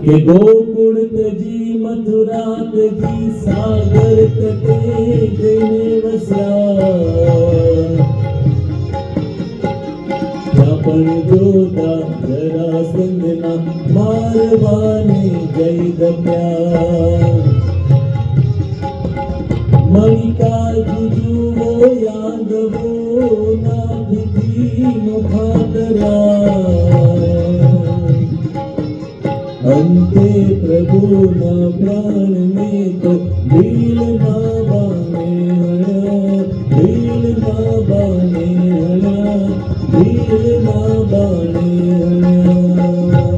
કે ગોકુળ તજી મથુરા તજી સાગર તટે જઈને વસ્યા ત્યાં પણ જોતા જરાસંધના મારવાને જય દબ્યા મણિકા જુજુવો યાદવો નાથજી મુખાદરા અંતે પ્રભુના પ્રાણને તો દિલ બાબાને હળ્યા દિલ બાબાને હળ્યા દિલ બાબાને હળ્યા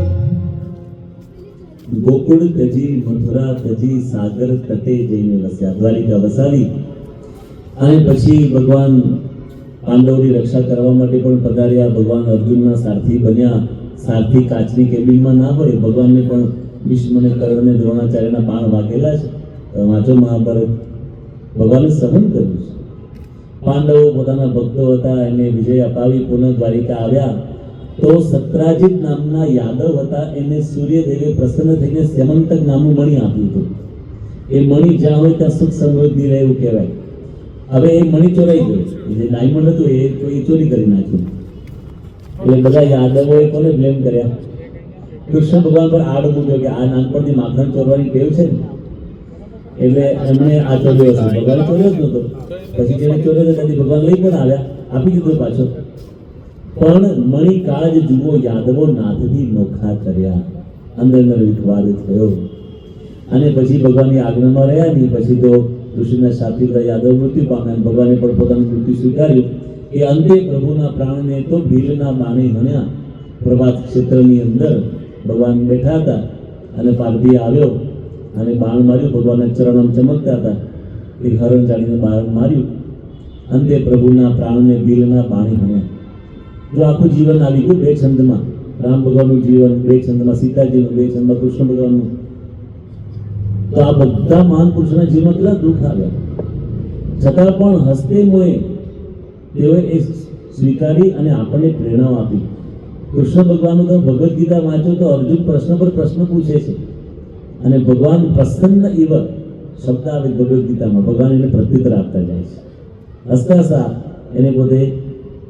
ગોકુળ તજી મથુરા તજી સાગર તટે જઈને વસ્યા દ્વારિકા વસાવી અને પછી ભગવાન પાંડવોની રક્ષા કરવા માટે પણ પધાર્યા ભગવાન અર્જુનના સારથી બન્યા સારથી કાચની કેબિનમાં ના હોય ભગવાનને પણ ભીષ્મને કર્ણને દ્રોણાચાર્યના બાણ વાગેલા છે વાંચો મહાભારત ભગવાને સહન કર્યું છે પાંડવો પોતાના ભક્તો હતા એને વિજય અપાવી પુનઃ દ્વારિકા આવ્યા તો સત્રાજીત નામના યાદવ હતા એને સૂર્યદેવે પ્રસન્ન થઈને સ્યમંતક નામનું મણિ આપ્યું હતું એ મણિ જ્યાં હોય ત્યાં સુખ સમૃદ્ધિ રહે એવું કહેવાય હવે એ મણિ ચોરાઈ ગયો જે ડાયમંડ હતું એ ચોરી કરી નાખ્યું એટલે બધા યાદવોએ કોને બ્લેમ કર્યા કૃષ્ણ ભગવાન પર આડ મૂક્યો કે આ નાનપણથી માખણ ચોરવાની ટેવ છે ને એટલે એમણે આ ચોર્યો છે ભગવાન ચોર્યો જ નતો પછી જેને ચોર્યો હતો ત્યાંથી ભગવાન લઈ પણ આવ્યા આપી દીધો પાછો પણ મણિકાળ જુઓ યાદવો નાથથી નોખા કર્યા અંદર વિખવાદ થયો અને પછી ભગવાનની આજ્ઞામાં રહ્યા નહીં પછી તો ઋષિના સાથી બધા યાદવ મૃત્યુ પામ્યા ભગવાને પણ પોતાનું મૃત્યુ સ્વીકાર્યું કે અંતે પ્રભુના પ્રાણને તો ભીલના બાણે હણ્યા પ્રભાત ક્ષેત્રની અંદર ભગવાન બેઠા હતા અને પાર્થી આવ્યો અને બાણ માર્યું ભગવાનના ચરણમ ચમકતા હતા એક હરણ ચાલીને બાણ માર્યું અંતે પ્રભુના પ્રાણને ભીલના બાણે હણ્યા જો આખું જીવન આવી ગયું બે છંદમાં રામ ભગવાનનું જીવન બે છંદમાં સીતાજીનું બે છંદમાં કૃષ્ણ ભગવાનનું તો આ બધા મહાન પુરુષોના જીવનમાં કેટલા દુઃખ આવ્યા છતાં પણ હસ્તે મોએ તેઓએ એ સ્વીકારી અને આપણને પ્રેરણાઓ આપી કૃષ્ણ ભગવાનનું તો ભગવદ્ ગીતા વાંચો તો અર્જુન પ્રશ્ન પર પ્રશ્ન પૂછે છે અને ભગવાન પ્રસન્ન ઇવ શબ્દ આવે ભગવદ્ ગીતામાં ભગવાન એને પ્રત્યુત્તર આપતા જાય છે હસતા હસતા એને પોતે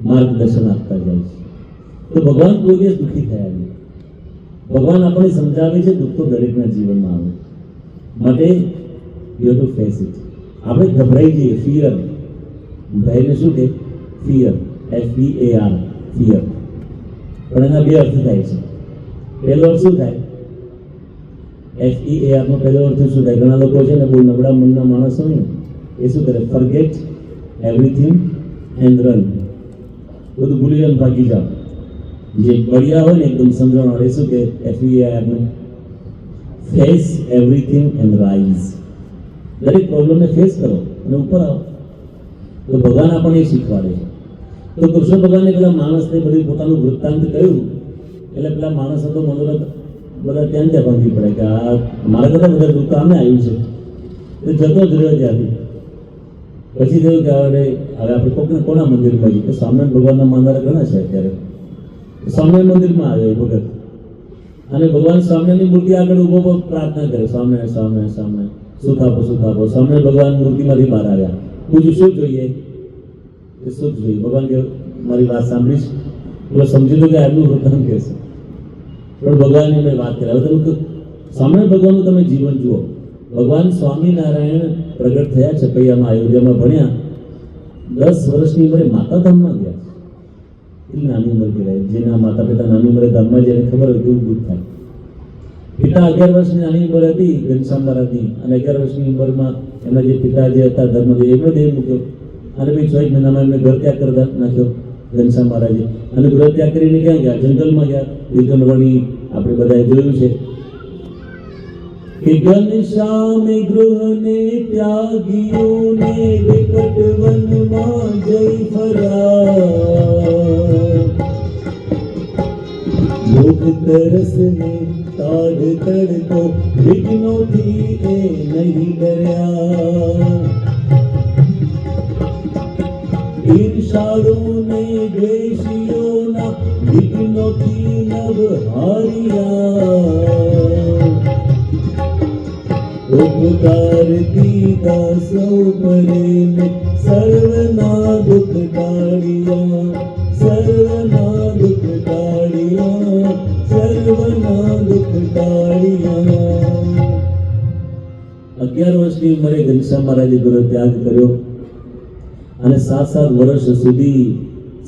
માર્ગદર્શન આપતા જાય છે તો ભગવાન કોઈ દિવસ દુઃખી થયા નહીં ભગવાન આપણને સમજાવે છે દુઃખ તો દરેકના જીવનમાં આવે માટે યુ ટુ ફેસ ઇટ આપણે ગભરાઈ જઈએ ફિયર ભયને શું કે ફિયર FEAR ફિયર પણ એના બે અર્થ થાય છે પહેલો અર્થ શું થાય FEAR નો પહેલો અર્થ શું થાય ઘણા લોકો છે ને બહુ નબળા મનના માણસ હોય ને એ શું કરે ફોરગેટ એવરીથિંગ એન્ડ રન બધું ભૂલી જાય ભાગી જાઓ જે બળિયા હોય ને એકદમ સમજણ એ શું કે FEAR નું ફેસ એવરીથિંગ એન્ડ રાઇઝ દરેક પ્રોબ્લેમને ફેસ કરો અને ઉપર આવો તો ભગવાન આપણને એ શીખવાડે છે તો કૃષ્ણ ભગવાનને પેલા માણસને બધું પોતાનું વૃત્તાંત કહ્યું એટલે પેલા માણસ હતો મનોરથ બધા ત્યાં ભાંગી પડે કે આ મારા કરતા બધા દુઃખ તો આમને આવ્યું છે એ જતો જ રહ્યો ત્યાંથી પછી થયું કે હવે આપણે કોના મંદિરમાં જઈએ તો સ્વામિનારાયણ ભગવાનના માનનારા ઘણા છે અત્યારે સ્વામિનારાયણ મંદિરમાં આવ્યો એ ભગત અને ભગવાન સ્વામિનારાયણની મૂર્તિ આગળ ઉભો પ્રાર્થના કરે સ્વામિનારાયણ સ્વામિનારાયણ સ્વામિનારાયણ સુખ આપો સ્વામિનારાયણ ભગવાન મૂર્તિમાંથી બહાર આવ્યા પૂછ્યું શું જોઈએ એ સુખ જોઈએ ભગવાન કે મારી વાત સાંભળીશ પેલો સમજી લો કે આટલું વૃત્તાંત કહેશે પણ ભગવાનની મેં વાત કરી હવે તમે સ્વામિનારાયણ ભગવાનનું તમે જીવન જુઓ ભગવાન સ્વામિનારાયણ પ્રગટ થયા છપૈયામાં અયોધ્યામાં ભણ્યા 10 વર્ષની ઉંમરે માતાધામમાં ગયા એટલી નાની ઉંમર કહેવાય જેના માતા પિતા નાની ઉંમરે ધામમાં જેને ખબર હોય કેવું દુઃખ થાય પિતા 11 વર્ષની નાની ઉંમર હતી ઘનશ્યામ મહારાજની અને 11 વર્ષની ઉંમરમાં એમના જે પિતા જે હતા ધર્મદેવ એમનો દેહ મૂક્યો અને પછી 6 મહિનામાં એમને ઘર ત્યાગ કરી નાખ્યો ઘનશ્યામ મહારાજે અને ગૃહ ત્યાગ કરીને ક્યાં ગયા જંગલમાં ગયા વિરગણવણી આપણે બધાએ જોયું છે કે ઘનશ્યામ ગૃહને ત્યાગીઓને વિકટ વનમાં જઈ ફર્યા ભૂખ તરસને તાડ તડકો વિઘ્નોથી એ નહીં ડર્યા ઈર્ષાળુને દ્વેષીઓના વિઘ્નોથી નવ હાર્યા ઉતારતી દાસો પરેને સર્વના દુઃખ ટાળિયા, સર્વના દુઃખ ટાળિયા, સર્વના દુઃખ ટાળિયા. 11 વર્ષની ઉંમરે ઘનશ્યામ મહારાજે ગૃહ ત્યાગ કર્યો અને 7 વર્ષ સુધી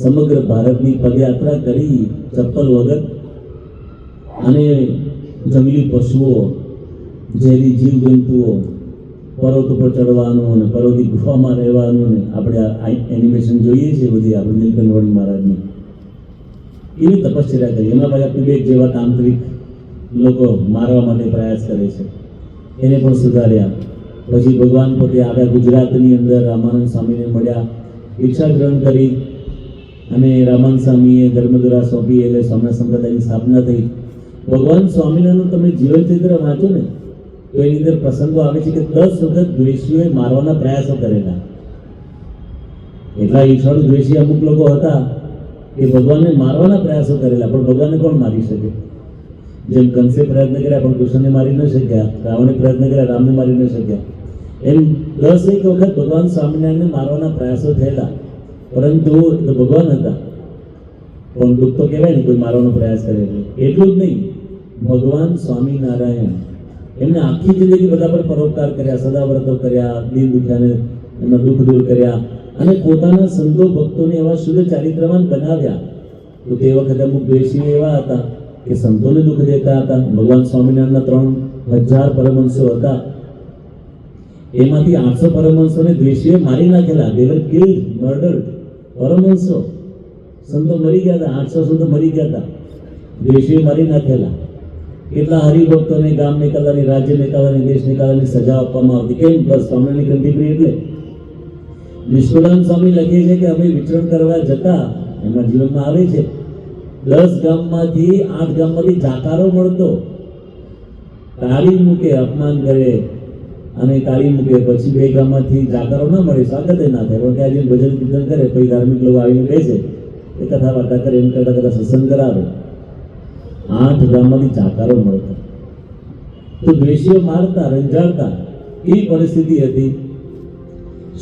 સમગ્ર ભારતની પદયાત્રા કરી ચપ્પલ વગર. અને જંગલી પશુઓ, ઝેરી જીવજંતુઓ, પર્વત ઉપર ચડવાનું અને પર્વતની ગુફામાં રહેવાનું ને આપણે એનિમેશન જોઈએ છીએ બધી આપણે નીલકંઠવળી મહારાજની એવી તપશ્ચર્યા કરી. એમાં પાછા પિબેક જેવા તાંત્રિક લોકો મારવા માટે પ્રયાસ કરે છે, એને પણ સુધાર્યા. પછી ભગવાન પોતે આવ્યા ગુજરાતની અંદર, રામાનંદ સ્વામીને મળ્યા, દીક્ષા ગ્રહણ કરી અને રામાનંદ સ્વામીએ ધર્મધુરા સોંપી એટલે સ્વામિનારાયણ સંપ્રદાયની સ્થાપના થઈ. ભગવાન સ્વામિનારાયણનું તમે જીવન ચરિત્ર વાંચો ને તો એની અંદર પ્રસંગો આવે છે કે 10 વખત દ્વેષીઓએ મારવાના પ્રયાસો કરેલા. એટલા ઈશ્વર દ્વેષી અમુક લોકો હતા કે ભગવાનને મારવાના પ્રયાસો કરેલા, પણ ભગવાનને કોણ મારી શકે? જેમ કંસે પ્રયત્ન કર્યા પણ કૃષ્ણને મારી ન શક્યા, રાવણે પ્રયત્ન કર્યા રામને મારી ન શક્યા, એમ 10 વખત ભગવાન સ્વામિનારાયણને મારવાના પ્રયાસો થયેલા. પરંતુ તો ભગવાન હતા, પણ દુઃખ તો કહેવાય ને કોઈ મારવાનો પ્રયાસ કરે. એટલું જ નહીં, ભગવાન સ્વામિનારાયણ એમને આખી જિંદગી બધા પર પરોપકાર કર્યા, સદાવ્રતો કર્યા, દીન દુખ્યાને એમના દુઃખ દૂર કર્યા અને પોતાના સંતો ભક્તોને એવા શુદ્ધ ચારિત્રવાન બનાવ્યા. તો તે વખતે અમુક દ્વેષીઓ એવા હતા કે સંતોને દુઃખ દેતા હતા. ભગવાન સ્વામિનારાયણના 3000 પરમહંસો હતા, એમાંથી 800 પરમહંસોને દ્વેષીઓએ મારી નાખેલા. they were killed, murdered. પરમહંસો સંતો મરી ગયા હતા, 800 સંતો મરી ગયા હતા, દ્વેષીઓએ મારી નાખેલા. કેટલા હરિભક્તોને ગામ નિકાલવાની, રાજ્ય નિકાલવાની, દેશ નિકાલવાની સજા આપવામાં આવતી. કેમ? બસ સ્વામિનારાયણની કંઠીપ્રિય એટલે. નિષ્કુળાનંદ સ્વામી લખે છે કે અમે વિચરણ કરવા જતા, એમના જીવનમાં આવે છે, 10 ગામમાંથી 8 ગામમાંથી જાકારો મળતો, તાળી મૂકે, અપમાન કરે અને તાળી મૂકે. પછી 2 ગામમાંથી જાકારો ના મળે, સ્વાગત ના થાય, પણ ત્યાં જઈને ભજન કીર્તન કરે, પછી ધાર્મિક લોકો આવીને બેસે, એ કથા વાર્તા કરે, એમ કરતા કરતા સત્સંગ કરાવે. 8 ગામમાંથી જાકારો મળતો. તો દ્વેષીઓ મારતા, રંજાડતા, એવી પરિસ્થિતિ હતી.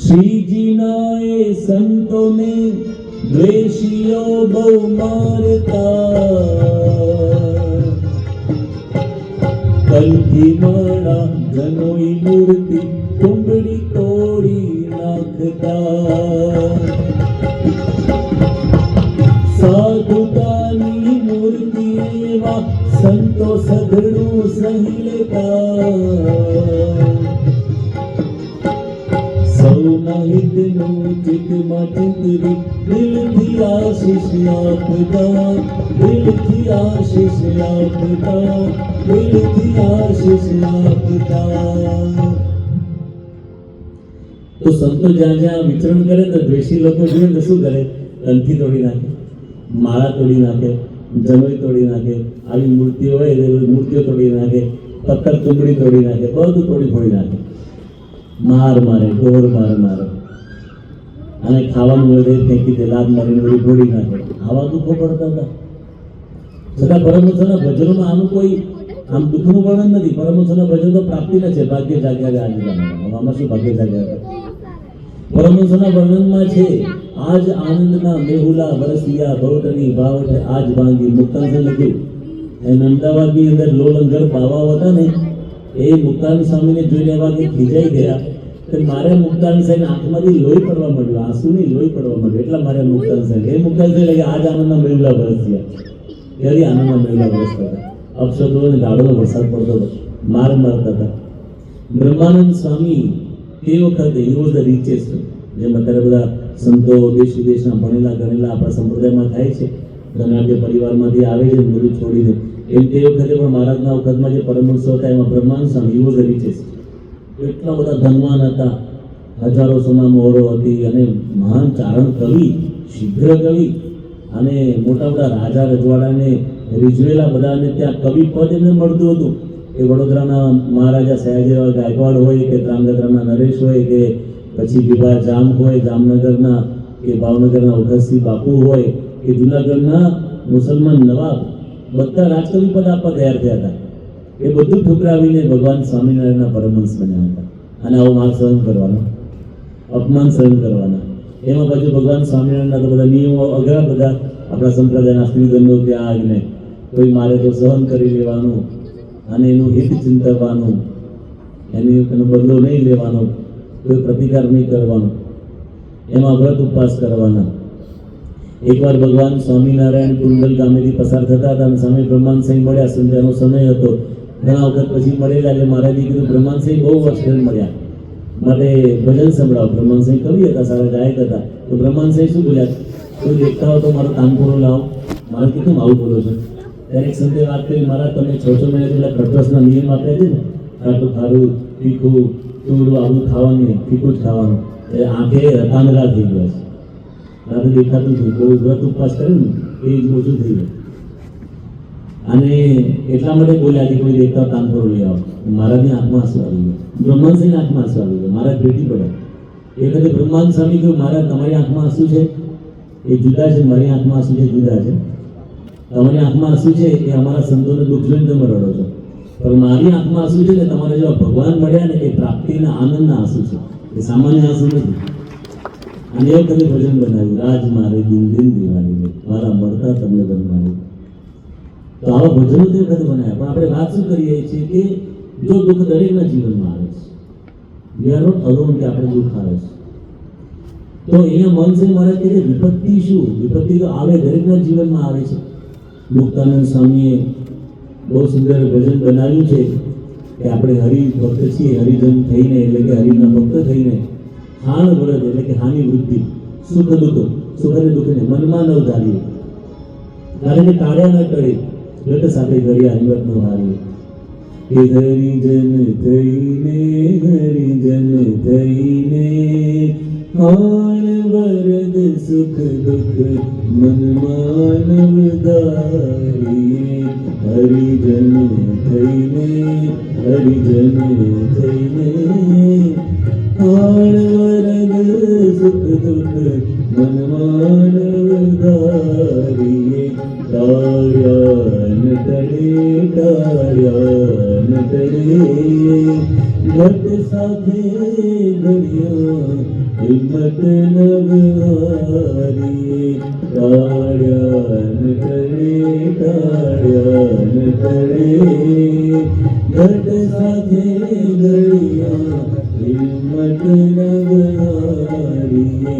શ્રીજીના એ સંતોને દ્વેષીઓ બહુ મારતા, કંઠી માળા જનોઈ મૂર્તિ કુંબડી તોડી નાખતા, સાધુતાની મૂર્તિ એવા સંતો સઘળું સહી લેતા, સૌના હિતનું ચિત્તમાં ચિંતવી દિલથી આશીષ આપતા, દિલથી આશીષ આપતા, દિલથી આશીષ આપતા. તો સંતો જ્યાં જ્યાં વિચરણ કરે તો દ્વેષી લોકો જોઈએ તો શું કરે? કંઠી તોડી નાખે, માળા તોડી નાખે, જનોઈ તોડી નાખે, આવી મૂર્તિઓ હોય મૂર્તિઓ તોડી નાખે, પથ્થર કુંબડી તોડી નાખે, બધું તોડી ફોડી નાખે, માર મારે, ઢોર માર મારે અને ખાવાનું વધે ફેંકી દે, લાદ મારીને બધી ફોડી નાખે. આવા દુઃખો પડતા હતા. છતાં પરમહંસોના ભજનોમાં આનું કોઈ આમ દુઃખનું વર્ણન નથી. પરમહંસોના ભજન તો પ્રાપ્તિના છે, ભાગ્ય જાગ્યા આજે જમાનામાં. આમાં શું ભાગ્ય જાગ્યા? પરમહંસોના વર્ણનમાં છે, આજ આનંદના મેહુલા વરસિયા ભવટની ભાવટ આજ ભાંગી. મુક્તાંશે લખ્યું. એને અમદાવાદની અંદર લોલંગર બાવાઓ હતા ને, એ મુક્તાન સ્વામીને જોઈને એવા કે ખીજાઈ ગયા કે મારે મુક્તાન સાહેબ આંખમાંથી લોહી પડવા માંડ્યું, આંસુની લોહી પડવા માંડ્યું, એટલા મારે મુક્તાન સાહેબ. એ મુક્તાન સાહેબ લાગે આજ આનંદના મેહુલા વરસ્યા. ક્યારેય આનંદના મેહુલા વરસતા હતા. અપશબ્દો અને ગાળોનો વરસાદ પડતો હતો, માર મારતા હતા. બ્રહ્માનંદ સ્વામી તે વખતે હી વોઝ ધ રિચેસ્ટ. જેમ અત્યારે બધા સંતો દેશ વિદેશના ભણેલા ગણેલા આપણા સંપ્રદાયમાં થાય છે, ધનાઢ્ય પરિવારમાંથી આવે છે બધું છોડીને, એમ તે વખતે પણ મહારાજના વખતમાં જે પરમહંસો હતા એમાં Brahmanand Swami he was the richest. એટલા બધા ધનવાન હતા, હજારો સોના મોહરો હતી અને મહાન ચારણ કવિ, શીઘ્ર કવિ અને મોટા મોટા રાજા રજવાડાને રીઝવેલા બધાને ત્યાં કવિ પદ એમને મળતું હતું. કે વડોદરાના મહારાજા સયાજીરાવ ગાયકવાડ હોય કે ત્રાંગધ્રાના નરેશ હોય કે પછી વિભા જામ હોય જામનગરના કે ભાવનગરના ઉઘસી બાપુ હોય કે જુનાગઢના મુસલમાન નવાબ, બધા રાજકવિ પદ આપવા તૈયાર થયા હતા. એ બધું ઠુકરાવીને ભગવાન સ્વામિનારાયણના પરમહંસ બન્યા હતા. અને આવો માર્ગ સહન કરવાનો, અપમાન સહન કરવાના, એમાં પાછું ભગવાન સ્વામિનારાયણના તો બધા નિયમો અઘરા બધા આપણા સંપ્રદાયના સ્ત્રીધનનો ત્યાગને કોઈ મારે તો સહન કરી લેવાનું અને એનું હિત ચિંતવવાનું, એનો બદલો નહીં લેવાનો, કોઈ પ્રતિકાર નહીં કરવાનો, એમાં વ્રત ઉપવાસ કરવાના. એકવાર ભગવાન સ્વામિનારાયણ કુંડલ ગામેથી પસાર થતા હતા અને સામે બ્રહ્માંડ મળ્યા. સંધ્યાનો સમય હતો, ઘણા વખત પછી મળેલા. એટલે મહારાજે કીધું બ્રહ્માંડ બહુ વર્ષ મળ્યા, માટે ભજન સંભળાવો. બ્રહ્માંડ કવિ હતા, સારા ગાયક હતા. તો બ્રહ્માંડ શું બોલ્યા, કોઈ દેખતા હો તો મારો તાનપુરો લાવો. મારે કીધું આવું બોલો છો? ત્યારે એક સંતે વાત કરી, મારા તમે 6 મહિના પેલા કટરસના નિયમ આપ્યા છે ને, ખાટું ખારું તીખું ચૂરું આવું ખાવાનું નહીં, તીખું જ ખાવાનું. એટલે આંખે તાંદડા થઈ ગયા છે, રાતે દેખાતું થયું. કોઈ વ્રત ઉપવાસ કરે ને એ જ ઓછું થઈ ગયું. અને એટલા માટે બોલ્યા કે કોઈ દેખતા તાનપુરો લઈ આવો. મહારાજની આંખમાં આંસુ આવી ગયા, બ્રહ્માંડ આંખમાં આંસુ આવી ગયા. મહારાજ ભેટી પડ્યા. એ વખતે બ્રહ્માંડ સ્વામી કહ્યું, મહારાજ તમારી આંખમાં આંસુ છે એ જુદા છે, મારી આંખમાં આંસુ છે જુદા છે. તમારી આંખમાં આંસુ છે એ અમારા સંતોને દુઃખ જોઈને તમે રડો છો, પણ મારી આંખમાં આંસુ છે ને તમારે જેવા ભગવાન મળ્યા ને એ પ્રાપ્તિના આનંદના આંસુ છે, એ સામાન્ય આંસુ નથી. અને એ વખતે ભજન બનાવ્યું, રાજ મારે દિન દિન દિવાળી મારા મળતા તમને બનવાની. તો આવા ભજનો તે વખતે બનાવ્યા. પણ આપણે વાત શું કરીએ છીએ કે જો દુઃખ દરેકના જીવનમાં આવે છે, વી આર નોટ અલોન કે આપણે દુઃખ આવે છે. તો અહીંયા મન છે મારા કે વિપત્તિ શું, વિપત્તિ તો આવે, દરેકના જીવનમાં આવે છે. મુક્તાનંદ સ્વામીએ બહુ સુંદર ભજન બનાવ્યું છે કે આપણે હરિભક્ત છીએ, હરિજન થઈને એટલે કે હરિના ભક્ત થઈને હાણ વ્રત એટલે કે હાનિ વૃદ્ધિ, સુખ દુઃખ, સુખ અને દુઃખને મનમાં ન ધારીએ, કારણ કે કાળ્યા ન કરે, ઘટ સાથે કર્યા હિંમત નો હારીએ. કે હરિજન થઈને, હરિજન થઈને હાણ વરદ સુખ દુઃખ મનમાં ન ધારીએ. હરિજન થઈને, હરિજન થઈને હાણ વરદ સુખ દુઃખ મનમાં ન ધારીએ. ટાળ્યા ન ટળે, ટાળ્યા ન ટળે ઘટ સાથે ઘડ્યા હિંમત નવ હારીએ. ટાળ્યા ન ટળે, ટાળ્યા ન ટળે ઘટ સાથે ઘડ્યા હિંમત નવ હારીએ.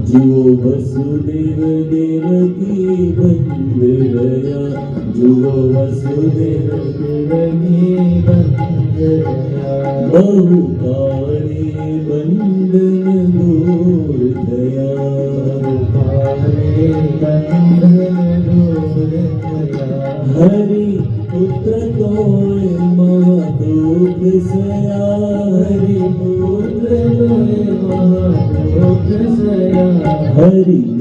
જુઓ વસુદેવ દેવકી બંધ રહ્યા, જુઓ વસુદેવ દેવકી બંધ રહ્યા, બહુ કાળે બંધન દૂર થયા, કાળે બંધન દૂર થયા. હરિ પુત્ર તોય મહાદુઃખ સયા, હરિ પુત્ર તોય મહાદુઃખ સયા. હરિજન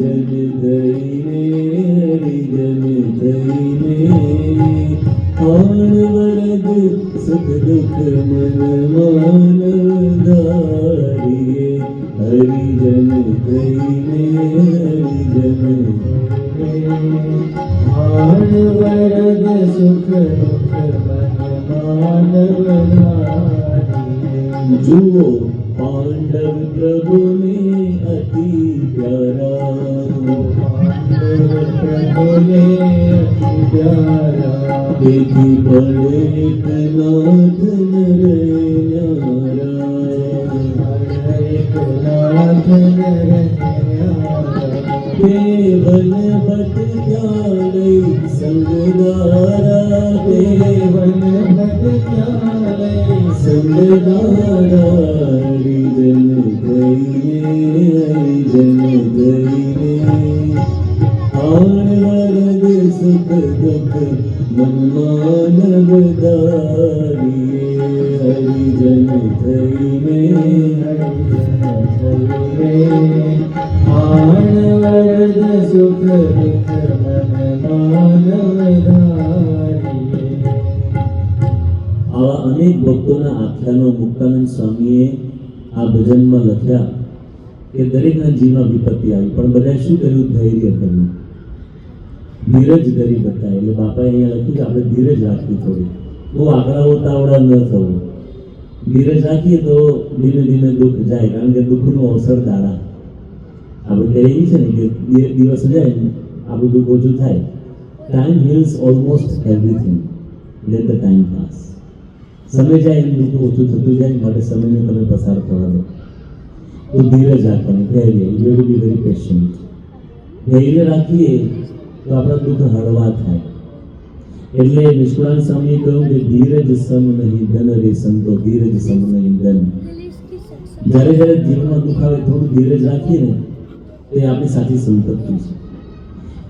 થઈને, હરિજન થઈને હાણ વરદ સુખ દુઃખ મનમાં ધારીએ. હરિજન થઈને, હરિજન હાણ વરદ સુખ દુઃખ મનમાં ધારીએ. જુઓ પાંડવ પ્રભુને અતિ પ્યારા, પાંડવ પ્રભુને અતિ પ્યારા, તેથી પડે એક નાથ નર ન્યારા, એક નાથ નર ન્યારા. તે વન ભટ ક્યાં લઈ સંગદારા, તે વન ભટ ક્યાં લઈ સંગદારા. હરિજન થઈને, હરિજન થઈને હાણ વરદ સુખ દુઃખ મનમાં નવ ધારીએ. હરિજન થઈને, હરિજન થઈને હાણ વરદ સુખ દુઃખ મનમાં નવ ધારીએ. આવા અનેક ભક્તોના આખ્યાનો મુક્તાનંદ સ્વામીએ આ ભજનમાં લખ્યા કે દરેકના જીવનમાં વિપત્તિ આવી, પણ બધાએ શું કર્યું? ધૈર્ય કર્યું, ધીરજ ધરી બતાવી. એટલે બાપાએ અહીંયા લખ્યું કે આપણે ધીરજ રાખવી થોડી, બહુ આકડા ઉતાવળા ન થવું, ધીરજ રાખીએ તો ધીમે ધીમે દુઃખ જાય, કારણ કે દુઃખનું અવસર દાડા આપણે કહેવી છે ને કે દિવસ જાય ને આપણું દુઃખ ઓછું થાય. Time heals almost everything, late the time pass. સમય જાય એમ દુઃખ ઓછું થતું જાય, માટે સમયને તમે પસાર થવા દો. તો ધીરજ રાખવાની, ધૈર્ય, you have to be very patient. ધૈર્ય રાખીએ તો આપણા દુઃખ હળવા થાય. એટલે નિષ્કુળાનંદ સ્વામીએ કહ્યું કે ધીરજ સમ નહીં ધન રે સંતો, ધીરજ સમ નહીં ધન. જ્યારે જ્યારે જીવનમાં દુઃખ આવે થોડું ધીરજ રાખીએ ને તો એ આપણી સાચી સંપત્તિ છે.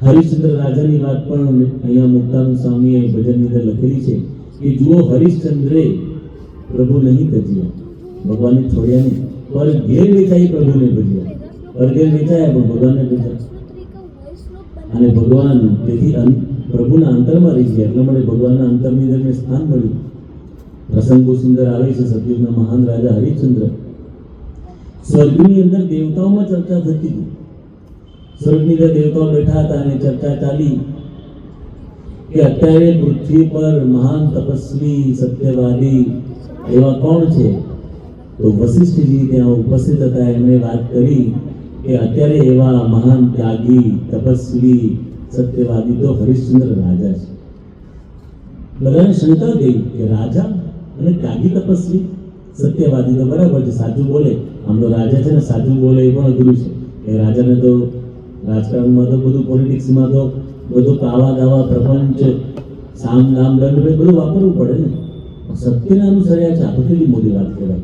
હરિશ્ચંદ્ર રાજાની વાત પણ અહીંયા મુક્તાનંદ સ્વામીએ ભજનની અંદર લખેલી છે કે જુઓ હરિશ્ચંદ્રે પ્રભુ નહીં તજ્યા, ભગવાનને છોડ્યા નહીં, પર ઘેર વેચાઈ પ્રભુને ભજ્યા. પર ઘેર વેચાયા પણ ભગવાનને ભજ્યા. અને ભગવાન તેથી પ્રભુના અંતરમાં રહી ગયા, એટલા માટે ભગવાનના અંતરની અંદર સ્થાન મળ્યું. પ્રસંગો સુંદર આવે છે. સતયુગના મહાન રાજા હરિશ્ચંદ્ર, સ્વર્ગની અંદર દેવતાઓમાં ચર્ચા થતી હતી. સ્વર્ગની અંદર દેવતાઓ બેઠા હતા અને ચર્ચા ચાલી કે અત્યારે પૃથ્વી પર મહાન તપસ્વી સત્યવાદી એવા કોણ છે? તો વશિષ્ઠજી ત્યાં ઉપસ્થિત હતા. એમણે વાત કરી કે અત્યારે એવા મહાન ત્યાગી તપસ્વી સત્યવાદી તો હરિશ્ચંદ્ર રાજા છે. બધાને શંકા ગઈ કે રાજા અને ત્યાગી તપસ્વી સત્યવાદી તો બરાબર છે, સાચું બોલે. આમ તો રાજા છે ને, સાચું બોલે એ પણ અઘરું છે. એ રાજાને તો રાજકારણમાં તો બધું, પોલિટિક્સમાં તો બધું કાવા દાવા પ્રપંચ સામ નામ દંડ બધું વાપરવું પડે ને. સત્યને અનુસર્યા છે, આ તો કેટલી મોટી વાત કહેવાય.